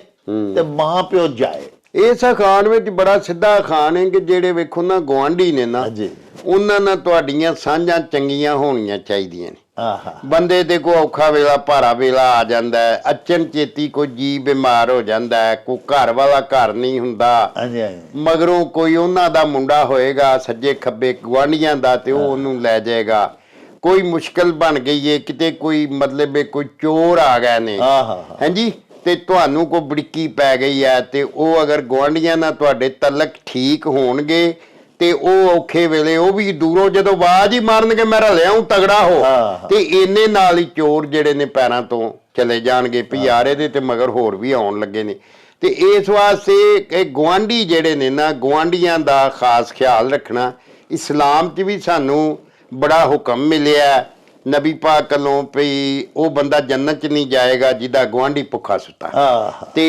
ਤੇ ਮਾਂ ਪਿਓ ਜਾਏ। ਇਸ ਅਖਾਨ ਵਿੱਚ ਬੜਾ ਸਿੱਧਾ ਅਖਾਨ ਹੈ ਕਿ ਜਿਹੜੇ ਵੇਖੋ ਨਾ ਗੁਆਂਢੀ ਨੇ ਨਾ ਉਹਨਾਂ ਨਾਲ ਤੁਹਾਡੀਆਂ ਸਾਂਝਾਂ ਚੰਗੀਆਂ ਹੋਣੀਆਂ ਚਾਹੀਦੀਆਂ ਨੇ। ਬੰਦੇ ਦੇ ਕੋਈ ਔਖਾ ਵੇਲਾ ਭਾਰਾ ਵੇਲਾ ਆ ਜਾਂਦਾ ਹੈ, ਅਚਨ ਚੇਤੀ ਕੋਈ ਜੀ ਬਿਮਾਰ ਹੋ ਜਾਂਦਾ ਹੈ, ਕੋਈ ਘਰ ਵਾਲਾ ਘਰ ਨਹੀਂ ਹੁੰਦਾ, ਮਗਰੋਂ ਕੋਈ ਉਹਨਾਂ ਦਾ ਮੁੰਡਾ ਹੋਏਗਾ ਸੱਜੇ ਖੱਬੇ ਗੁਆਂਢੀਆਂ ਦਾ ਤੇ ਉਹ ਉਹਨੂੰ ਲੈ ਜਾਏਗਾ। ਕੋਈ ਮੁਸ਼ਕਲ ਬਣ ਗਈ ਹੈ ਕਿਤੇ, ਕੋਈ ਮਤਲਬ ਕੋਈ ਚੋਰ ਆ ਗਏ ਨੇ ਹਾਂਜੀ ਤੇ ਤੁਹਾਨੂੰ ਕੋਈ ਬੜਕੀ ਪੈ ਗਈ ਹੈ ਤੇ ਉਹ ਅਗਰ ਗੁਆਂਢੀਆਂ ਨਾਲ ਤੁਹਾਡੇ ਤਲਕ ਠੀਕ ਹੋਣਗੇ ਤੇ ਉਹ ਔਖੇ ਵੇਲੇ ਉਹ ਵੀ ਦੂਰੋਂ ਜਦੋਂ ਆਵਾਜ਼ ਹੀ ਮਾਰਨਗੇ ਮੈਂ ਰਲਿਆ ਹੂੰ ਤਗੜਾ ਹੋ ਤੇ ਇੰਨੇ ਨਾਲ ਹੀ ਚੋਰ ਜਿਹੜੇ ਨੇ ਪੈਰਾਂ ਤੋਂ ਚਲੇ ਜਾਣਗੇ ਵੀ ਯਾਰ ਇਹਦੇ ਤੇ ਮਗਰ ਹੋਰ ਵੀ ਆਉਣ ਲੱਗੇ ਨੇ। ਤੇ ਇਸ ਵਾਸਤੇ ਇਹ ਗੁਆਂਢੀ ਜਿਹੜੇ ਨੇ ਨਾ ਗੁਆਂਢੀਆਂ ਦਾ ਖਾਸ ਖਿਆਲ ਰੱਖਣਾ ਇਸਲਾਮ 'ਚ ਵੀ ਸਾਨੂੰ ਬੜਾ ਹੁਕਮ ਮਿਲਿਆ ਨਬੀ ਪਾਕ ਵੱਲੋਂ ਵੀ ਉਹ ਬੰਦਾ ਜੰਨਤ 'ਚ ਨਹੀਂ ਜਾਏਗਾ ਜਿਹਦਾ ਗੁਆਂਢੀ ਭੁੱਖਾ ਸੁੱਤਾ। ਤੇ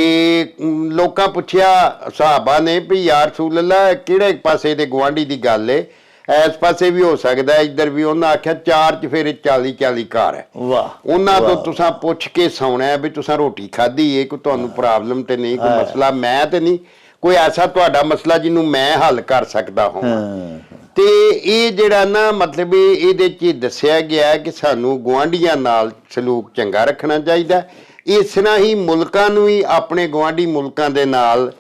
ਲੋਕਾਂ ਪੁੱਛਿਆ ਸਹਾਬਾ ਨੇ ਵੀ ਯਾ ਰਸੂਲ ਅੱਲਾ ਕਿਹੜੇ ਪਾਸੇ ਦੇ ਗੁਆਂਢੀ ਦੀ ਗੱਲ ਏ, ਇਸ ਪਾਸੇ ਵੀ ਹੋ ਸਕਦਾ ਇੱਧਰ ਵੀ। ਉਹਨਾਂ ਆਖਿਆ 4 ਚਫੇਰੇ 40 ਘਰ ਹੈ, ਉਹਨਾਂ ਤੋਂ ਤੁਸੀਂ ਪੁੱਛ ਕੇ ਸੌਣਾ ਹੈ ਵੀ ਤੁਸੀਂ ਰੋਟੀ ਖਾਧੀ ਏ, ਕੋਈ ਤੁਹਾਨੂੰ ਪ੍ਰੋਬਲਮ ਤੇ ਨਹੀਂ, ਕੋਈ ਮਸਲਾ ਮੈਂ ਤੇ ਨਹੀਂ, ਕੋਈ ਐਸਾ ਤੁਹਾਡਾ ਮਸਲਾ ਜਿਹਨੂੰ ਮੈਂ ਹੱਲ ਕਰ ਸਕਦਾ ਹਾਂ। ਤੇ ਇਹ ਜਿਹੜਾ ਨਾ ਮਤਲਬ ਇਹਦੇ 'ਚ ਦੱਸਿਆ ਗਿਆ ਕਿ ਸਾਨੂੰ ਗੁਆਂਢੀਆਂ ਨਾਲ ਸਲੂਕ ਚੰਗਾ ਰੱਖਣਾ ਚਾਹੀਦਾ। ਇਸ ਤਰ੍ਹਾਂ ਹੀ ਮੁਲਕਾਂ ਨੂੰ ਵੀ ਆਪਣੇ ਗੁਆਂਢੀ ਮੁਲਕਾਂ ਦੇ ਨਾਲ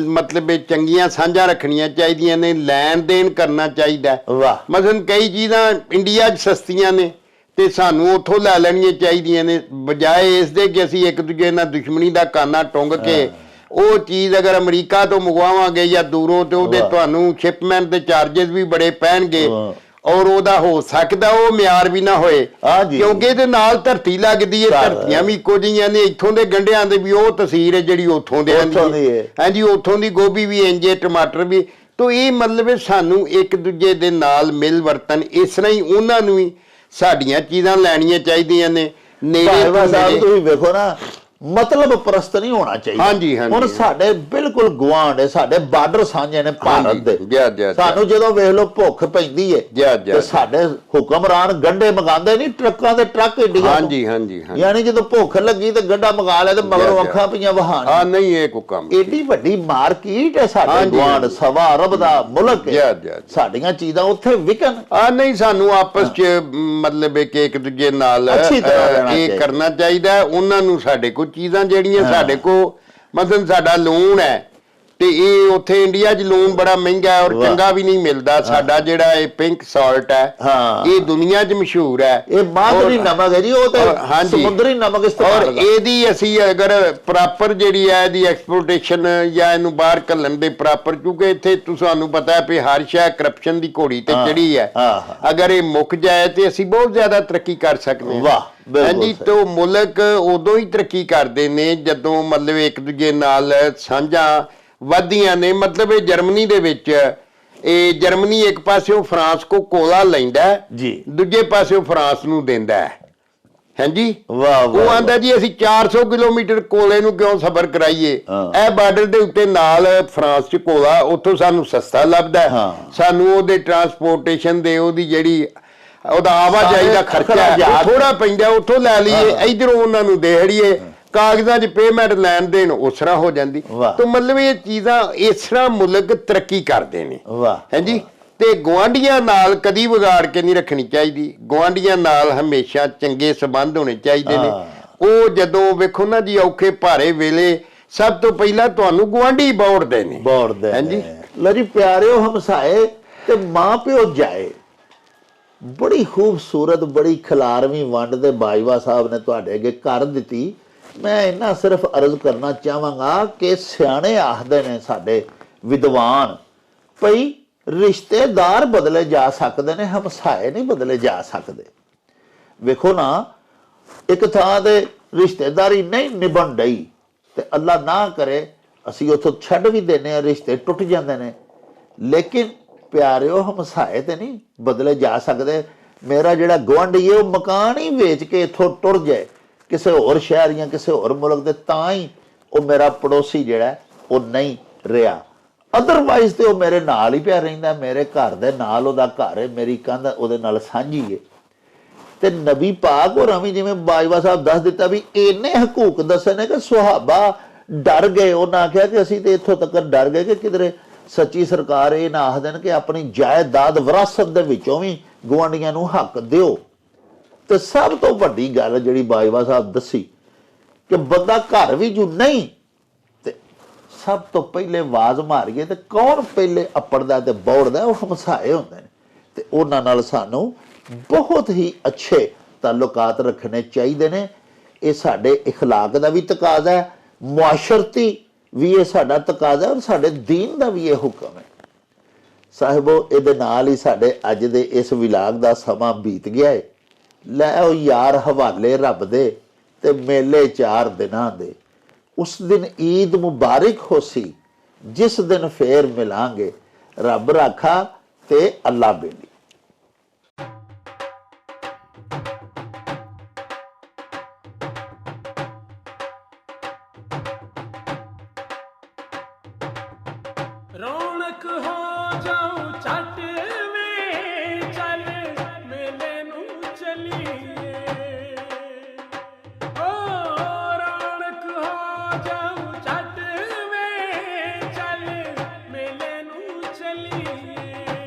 ਮਤਲਬ ਚੰਗੀਆਂ ਸਾਂਝਾਂ ਰੱਖਣੀਆਂ ਚਾਹੀਦੀਆਂ ਨੇ, ਲੈਣ ਦੇਣ ਕਰਨਾ ਚਾਹੀਦਾ। ਮਸਲਨ ਕਈ ਚੀਜ਼ਾਂ ਇੰਡੀਆ 'ਚ ਸਸਤੀਆਂ ਨੇ ਤੇ ਸਾਨੂੰ ਉੱਥੋਂ ਲੈ ਲੈਣੀਆਂ ਚਾਹੀਦੀਆਂ ਨੇ, ਬਜਾਏ ਇਸ ਦੇ ਕਿ ਅਸੀਂ ਇੱਕ ਦੂਜੇ ਨਾਲ ਦੁਸ਼ਮਣੀ ਦਾ ਕਾਨਾ ਟੁੰਗ ਕੇ ਉਹ ਚੀਜ਼ ਅਗਰ ਅਮਰੀਕਾ ਤੋਂ ਮੰਗਵਾਵਾਂਗੇ ਜਾਂ ਦੂਰੋਂ ਤੇ ਉਹਦੇ ਤੁਹਾਨੂੰ ਸ਼ਿਪਮੈਂਟ ਦੇ ਚਾਰजेस ਵੀ ਬੜੇ ਪੈਣਗੇ ਔਰ ਉਹਦਾ ਹੋ ਸਕਦਾ ਉਹ ਮਿਆਰ ਵੀ ਨਾ ਹੋਏ, ਹਾਂਜੀ। ਕਿਉਂਕਿ ਇਹਦੇ ਨਾਲ ਧਰਤੀ ਲੱਗਦੀ ਹੈ, ਧਰਤੀਆਂ ਵੀ ਇੱਕੋ ਜਿਹੀਆਂ ਨੇ, ਇੱਥੋਂ ਦੇ ਗੰਢਿਆਂ ਦੇ ਵੀ ਉਹ ਤਸਵੀਰ ਹੈ ਜਿਹੜੀ ਉੱਥੋਂ ਦੇ ਉੱਥੋਂ ਦੀ ਹੈ। ਹਾਂਜੀ, ਉੱਥੋਂ ਦੀ ਗੋਭੀ ਵੀ ਇੰਜ ਹੈ, ਟਮਾਟਰ ਵੀ। ਤੋ ਇਹ ਮਤਲਬ ਹੈ ਸਾਨੂੰ ਇੱਕ ਦੂਜੇ ਦੇ ਨਾਲ ਮਿਲ ਵਰਤਨ, ਇਸ ਤਰ੍ਹਾਂ ਹੀ ਉਹਨਾਂ ਨੂੰ ਵੀ ਸਾਡੀਆਂ ਚੀਜ਼ਾਂ ਲੈਣੀਆਂ ਚਾਹੀਦੀਆਂ ਨੇ। ਨੇੜੇ ਭਾਈਵਾ ਤੋਂ ਸਾਹਿਬ ਨੇੜੇ। ਤੁਸੀਂ ਵੇਖੋ ਨਾ, ਮਤਲਬ ਪ੍ਰਸਤ ਨਹੀਂ ਹੋਣਾ ਚਾਹੀਦਾ। ਹਾਂਜੀ, ਹਾਂਜੀ। ਹੁਣ ਸਾਡੇ ਬਿਲਕੁਲ ਗੁਆਂਢ ਹੈ, ਸਾਡੇ ਬਾਰਡਰ ਸਾਂਝੇ ਨੇ ਭਾਰਤ ਦੇ। ਜੀ। ਸਾਨੂੰ ਜਦੋਂ ਵੇਖ ਲਓ ਭੁੱਖ ਪੈਂਦੀ ਹੈ ਜੀ। ਤੇ ਸਾਡੇ ਹੁਕਮਰਾਨ ਗੰਢੇ ਮੰਗਾਉਂਦੇ ਨਹੀਂ, ਟਰੱਕਾਂ ਦੇ ਟਰੱਕ ਇੰਡੀਆ ਤੋਂ। ਹਾਂਜੀ। ਯਾਨੀ ਜਦੋਂ ਭੁੱਖ ਲੱਗੀ ਤੇ ਗੰਢਾ ਮੰਗਾ ਲਿਆ ਤੇ ਮਗਰੋਂ ਅੱਖਾਂ ਪਈਆਂ ਵਹਾਣ। ਹਾਂ, ਨਹੀਂ ਇਹ ਕੋ ਕੰਮ। ਏਡੀ ਵੱਡੀ ਮਾਰਕੀਟ ਹੈ ਸਾਡੇ ਹਾਂਜੀ, ਗੁਆਂਢ, ਸਵਾ ਅਰਬ ਦਾ ਮੁਲਕ ਹੈ। ਜੀ। ਸਾਡੀਆਂ ਚੀਜ਼ਾਂ ਉੱਥੇ ਵਿਕਣ। ਨਹੀਂ, ਸਾਨੂੰ ਆਪਸ ਚ ਮਤਲਬ ਹੈ ਕਿ ਇੱਕ ਦੂਜੇ ਨਾਲ ਅੱਛੀ ਤਰ੍ਹਾਂ ਰਹਿਣਾ ਇਹ ਚਾਹੀਦਾ। ਕਰਨਾ ਚਾਹੀਦਾ। ਉਹਨਾਂ ਨੂੰ ਸਾਡੇ ਕੋਲ ਚੀਜ਼ਾਂ ਜਿਹੜੀਆਂ ਸਾਡੇ ਕੋਲ, ਮਤਲਬ ਸਾਡਾ ਲੂਣ ਹੈ ਤੇ ਇਹ ਉੱਥੇ ਇੰਡੀਆ 'ਚ ਲੂਣ ਬੜਾ ਮਹਿੰਗਾ ਹੈ ਔਰ ਚੰਗਾ ਵੀ ਨਹੀਂ ਮਿਲਦਾ। ਸਾਡਾ ਜਿਹੜਾ ਇਹ ਪਿੰਕ ਸਾਲਟ ਹੈ, ਇਹ ਦੁਨੀਆ 'ਚ ਮਸ਼ਹੂਰ ਹੈ। ਇਹ ਮਾਦਰੀ ਨਮਕ ਹੈ ਜੀ, ਉਹ ਤੇ ਸਮੁੰਦਰੀ ਨਮਕ ਇਸਤੇਮਾਲ ਔਰ ਇਹਦੀ ਅਸੀਂ ਅਗਰ ਪ੍ਰੋਪਰ ਜਿਹੜੀ ਹੈ ਇਹਦੀ ਐਕਸਪੋਰਟੇਸ਼ਨ ਜਾਂ ਇਹਨੂੰ ਬਾਹਰ ਘੱਲਣ ਦੇ ਪ੍ਰੋਪਰ, ਕਿਉਂਕਿ ਇੱਥੇ ਤੁਹਾਨੂੰ ਪਤਾ ਹੈ ਵੀ ਹਰ ਸ਼ੈ ਕਰਪਸ਼ਨ ਦੀ ਘੋੜੀ ਤੇ ਚੜੀ ਹੈ। ਅਗਰ ਇਹ ਮੁੱਕ ਜਾਏ ਤੇ ਅਸੀਂ ਬਹੁਤ ਜ਼ਿਆਦਾ ਤਰੱਕੀ ਕਰ ਸਕਦੇ ਹਾਂ। ਵਾਹ, ਹਾਂਜੀ। ਤੋਂ ਮੁਲਕ ਉਦੋਂ ਹੀ ਤਰੱਕੀ ਕਰਦੇ ਨੇ ਜਦੋਂ ਮਤਲਬ ਇੱਕ ਦੂਜੇ ਨਾਲ ਸਾਂਝਾਂ ਵੱਧਦੀਆਂ ਨੇ। ਮਤਲਬ ਇਹ ਜਰਮਨੀ ਦੇ ਵਿੱਚ, ਇਹ ਜਰਮਨੀ ਇੱਕ ਪਾਸਿਓਂ ਫਰਾਂਸ ਕੋ ਕੋਲਾ ਲੈਂਦਾ ਜੀ, ਦੂਜੇ ਪਾਸਿਓਂ ਫਰਾਂਸ ਨੂੰ ਦਿੰਦਾ ਹੈ। ਹਾਂਜੀ। ਵਾਹ। ਉਹ ਆਂਦਾ ਜੀ ਅਸੀਂ 400 ਕਿਲੋਮੀਟਰ ਕੋਲੇ ਨੂੰ ਕਿਉਂ ਸਫ਼ਰ ਕਰਾਈਏ, ਇਹ ਬਾਰਡਰ ਦੇ ਉੱਤੇ ਨਾਲ ਫਰਾਂਸ ਚ ਕੋਲਾ, ਉੱਥੋਂ ਸਾਨੂੰ ਸਸਤਾ ਲੱਭਦਾ, ਸਾਨੂੰ ਉਹਦੇ ਟਰਾਂਸਪੋਰਟੇਸ਼ਨ ਦੇ ਉਹਦੀ ਜਿਹੜੀ ਉਹਦਾ ਆਵਾਜਾਈ ਦਾ ਖਰਚਾ ਥੋੜਾ ਪੈਂਦਾ, ਉੱਥੋਂ ਲੈ ਲਈਏ, ਇਧਰੋਂ ਉਹਨਾਂ ਨੂੰ ਦੇੜੀਏ, ਕਾਗਜ਼ਾਂ 'ਚ ਪੇਮੈਂਟ ਲੈਣ ਦੇਣ ਉਸ ਤਰ੍ਹਾਂ ਹੋ ਜਾਂਦੀ। ਤਾਂ ਮਤਲਬ ਇਹ ਚੀਜ਼ਾਂ ਇਸ ਤਰ੍ਹਾਂ ਮੁਲਕ ਤਰੱਕੀ ਕਰਦੇ ਨੇ। ਹਾਂਜੀ। ਤੇ ਗੁਆਂਢੀਆਂ ਨਾਲ ਕਦੀ ਵਿਗਾੜ ਕੇ ਨਹੀਂ ਰੱਖਣੀ ਚਾਹੀਦੀ। ਗੁਆਂਢੀਆਂ ਨਾਲ ਹਮੇਸ਼ਾ ਚੰਗੇ ਸੰਬੰਧ ਹੋਣੇ ਚਾਹੀਦੇ ਨੇ। ਉਹ ਜਦੋਂ ਵੇਖੋ ਨਾ ਜੀ ਔਖੇ ਭਾਰੇ ਵੇਲੇ ਸਭ ਤੋਂ ਪਹਿਲਾਂ ਤੁਹਾਨੂੰ ਗੁਆਂਢੀ ਬੋੜਦੇ ਨੇ। ਹਾਂਜੀ। ਲੋ ਜੀ ਪਿਆਰਿਓ ਹਮਸਾਏ ਤੇ ਮਾਂ ਪਿਓ ਜਾਏ, ਬੜੀ ਖੂਬਸੂਰਤ ਬੜੀ ਖਿਲਾਰਵੀਂ ਵੰਡ ਦੇ ਬਾਜਵਾ ਸਾਹਿਬ ਨੇ ਤੁਹਾਡੇ ਅੱਗੇ ਕਰ ਦਿੱਤੀ। ਮੈਂ ਇਹਨਾਂ ਸਿਰਫ ਅਰਜ਼ ਕਰਨਾ ਚਾਹਾਂਗਾ ਕਿ ਸਿਆਣੇ ਆਖਦੇ ਨੇ ਸਾਡੇ ਵਿਦਵਾਨ, ਭਈ ਰਿਸ਼ਤੇਦਾਰ ਬਦਲੇ ਜਾ ਸਕਦੇ ਨੇ, ਹਮਸਾਏ ਨਹੀਂ ਬਦਲੇ ਜਾ ਸਕਦੇ। ਵੇਖੋ ਨਾ, ਇੱਕ ਥਾਂ ਤੇ ਰਿਸ਼ਤੇਦਾਰੀ ਨਹੀਂ ਨਿਭਣ ਡਈ ਤੇ ਅੱਲਾ ਨਾ ਕਰੇ ਅਸੀਂ ਉੱਥੋਂ ਛੱਡ ਵੀ ਦਿੰਦੇ ਆ, ਰਿਸ਼ਤੇ ਟੁੱਟ ਜਾਂਦੇ ਨੇ। ਲੇਕਿਨ ਪਿਆਰਿਓ ਹਮਸਾਏ ਤੇ ਨਹੀਂ ਬਦਲੇ ਜਾ ਸਕਦੇ। ਮੇਰਾ ਜਿਹੜਾ ਗੁਆਂਢੀ ਹੈ ਉਹ ਮਕਾਨ ਹੀ ਵੇਚ ਕੇ ਇੱਥੋਂ ਟੁਰ ਜਾਏ ਕਿਸੇ ਹੋਰ ਸ਼ਹਿਰ ਜਾਂ ਕਿਸੇ ਹੋਰ ਮੁਲਕ ਦੇ, ਤਾਂ ਹੀ ਉਹ ਮੇਰਾ ਪੜੋਸੀ ਜਿਹੜਾ ਉਹ ਨਹੀਂ ਰਿਹਾ। ਅਦਰਵਾਈਜ਼ ਤੇ ਉਹ ਮੇਰੇ ਨਾਲ ਹੀ ਪਿਆ ਰਹਿੰਦਾ, ਮੇਰੇ ਘਰ ਦੇ ਨਾਲ ਉਹਦਾ ਘਰ ਹੈ, ਮੇਰੀ ਕੰਧ ਉਹਦੇ ਨਾਲ ਸਾਂਝੀ ਹੈ। ਤੇ ਨਬੀ ਪਾਕ ਹੋਰਾਂ ਵੀ ਜਿਵੇਂ ਬਾਜਵਾ ਸਾਹਿਬ ਦੱਸ ਦਿੱਤਾ ਵੀ ਇੰਨੇ ਹਕੂਕ ਦੱਸੇ ਨੇ ਕਿ ਸੁਹਾਬਾ ਡਰ ਗਏ। ਉਹਨਾਂ ਆਖਿਆ ਕਿ ਅਸੀਂ ਤੇ ਇੱਥੋਂ ਤੱਕ ਡਰ ਗਏ ਕਿ ਕਿਧਰੇ ਸੱਚੀ ਸਰਕਾਰ ਇਹ ਨਾ ਆਖ ਦੇਣ ਕਿ ਆਪਣੀ ਜਾਇਦਾਦ ਵਿਰਾਸਤ ਦੇ ਵਿੱਚੋਂ ਵੀ ਗੁਆਂਢੀਆਂ ਨੂੰ ਹੱਕ ਦਿਓ। ਤੇ ਸਭ ਤੋਂ ਵੱਡੀ ਗੱਲ ਜਿਹੜੀ ਬਾਜਵਾ ਸਾਹਿਬ ਦੱਸੀ ਕਿ ਬੰਦਾ ਘਰ ਵੀ ਜੂ ਨਹੀਂ ਤੇ ਸਭ ਤੋਂ ਪਹਿਲੇ ਆਵਾਜ਼ ਮਾਰੀਏ ਤੇ ਕੌਣ ਪਹਿਲੇ ਅੱਪੜਦਾ ਤੇ ਬੌੜਦਾ, ਉਹ ਹਮਸਾਏ ਹੁੰਦੇ ਨੇ। ਤੇ ਉਹਨਾਂ ਨਾਲ ਸਾਨੂੰ ਬਹੁਤ ਹੀ ਅੱਛੇ ਤਾਲੁਕਾਤ ਰੱਖਣੇ ਚਾਹੀਦੇ ਨੇ। ਇਹ ਸਾਡੇ ਇਖਲਾਕ ਦਾ ਵੀ ਤਕਾਜ਼ਾ ਹੈ, ਮੁਆਸ਼ਰਤੀ ਵੀ ਇਹ ਸਾਡਾ ਤਕਾਜ਼ਾ, ਔਰ ਸਾਡੇ ਦੀਨ ਦਾ ਵੀ ਇਹ ਹੁਕਮ ਹੈ। ਸਾਹਿਬੋ, ਇਹਦੇ ਨਾਲ ਹੀ ਸਾਡੇ ਅੱਜ ਦੇ ਇਸ ਵਿਲਾਗ ਦਾ ਸਮਾਂ ਬੀਤ ਗਿਆ ਹੈ। ਲੈ ਉਹ ਯਾਰ ਹਵਾਲੇ ਰੱਬ ਦੇ ਤੇ ਮੇਲੇ 4 ਦਿਨਾਂ ਦੇ। ਉਸ ਦਿਨ ਈਦ ਮੁਬਾਰਕ ਹੋਸੀ, ਜਿਸ ਦਿਨ ਫੇਰ ਮਿਲਾਂਗੇ, ਰੱਬ ਰਾਖਾ ਤੇ ਅੱਲਾ ਬੇਲੀ। ਰੌਣਕ ਹੋ ਜਾਊ ਛੱਟ ਵੇ, ਚੱਲ ਮੇਲੇ ਨੂੰ ਚਲੀਏ। ਓ ਰੌਣਕ ਹੋ ਜਾਊ ਛੱਟ ਵੇ, ਚੱਲ ਮੇਲੇ ਨੂੰ ਚਲੀਏ।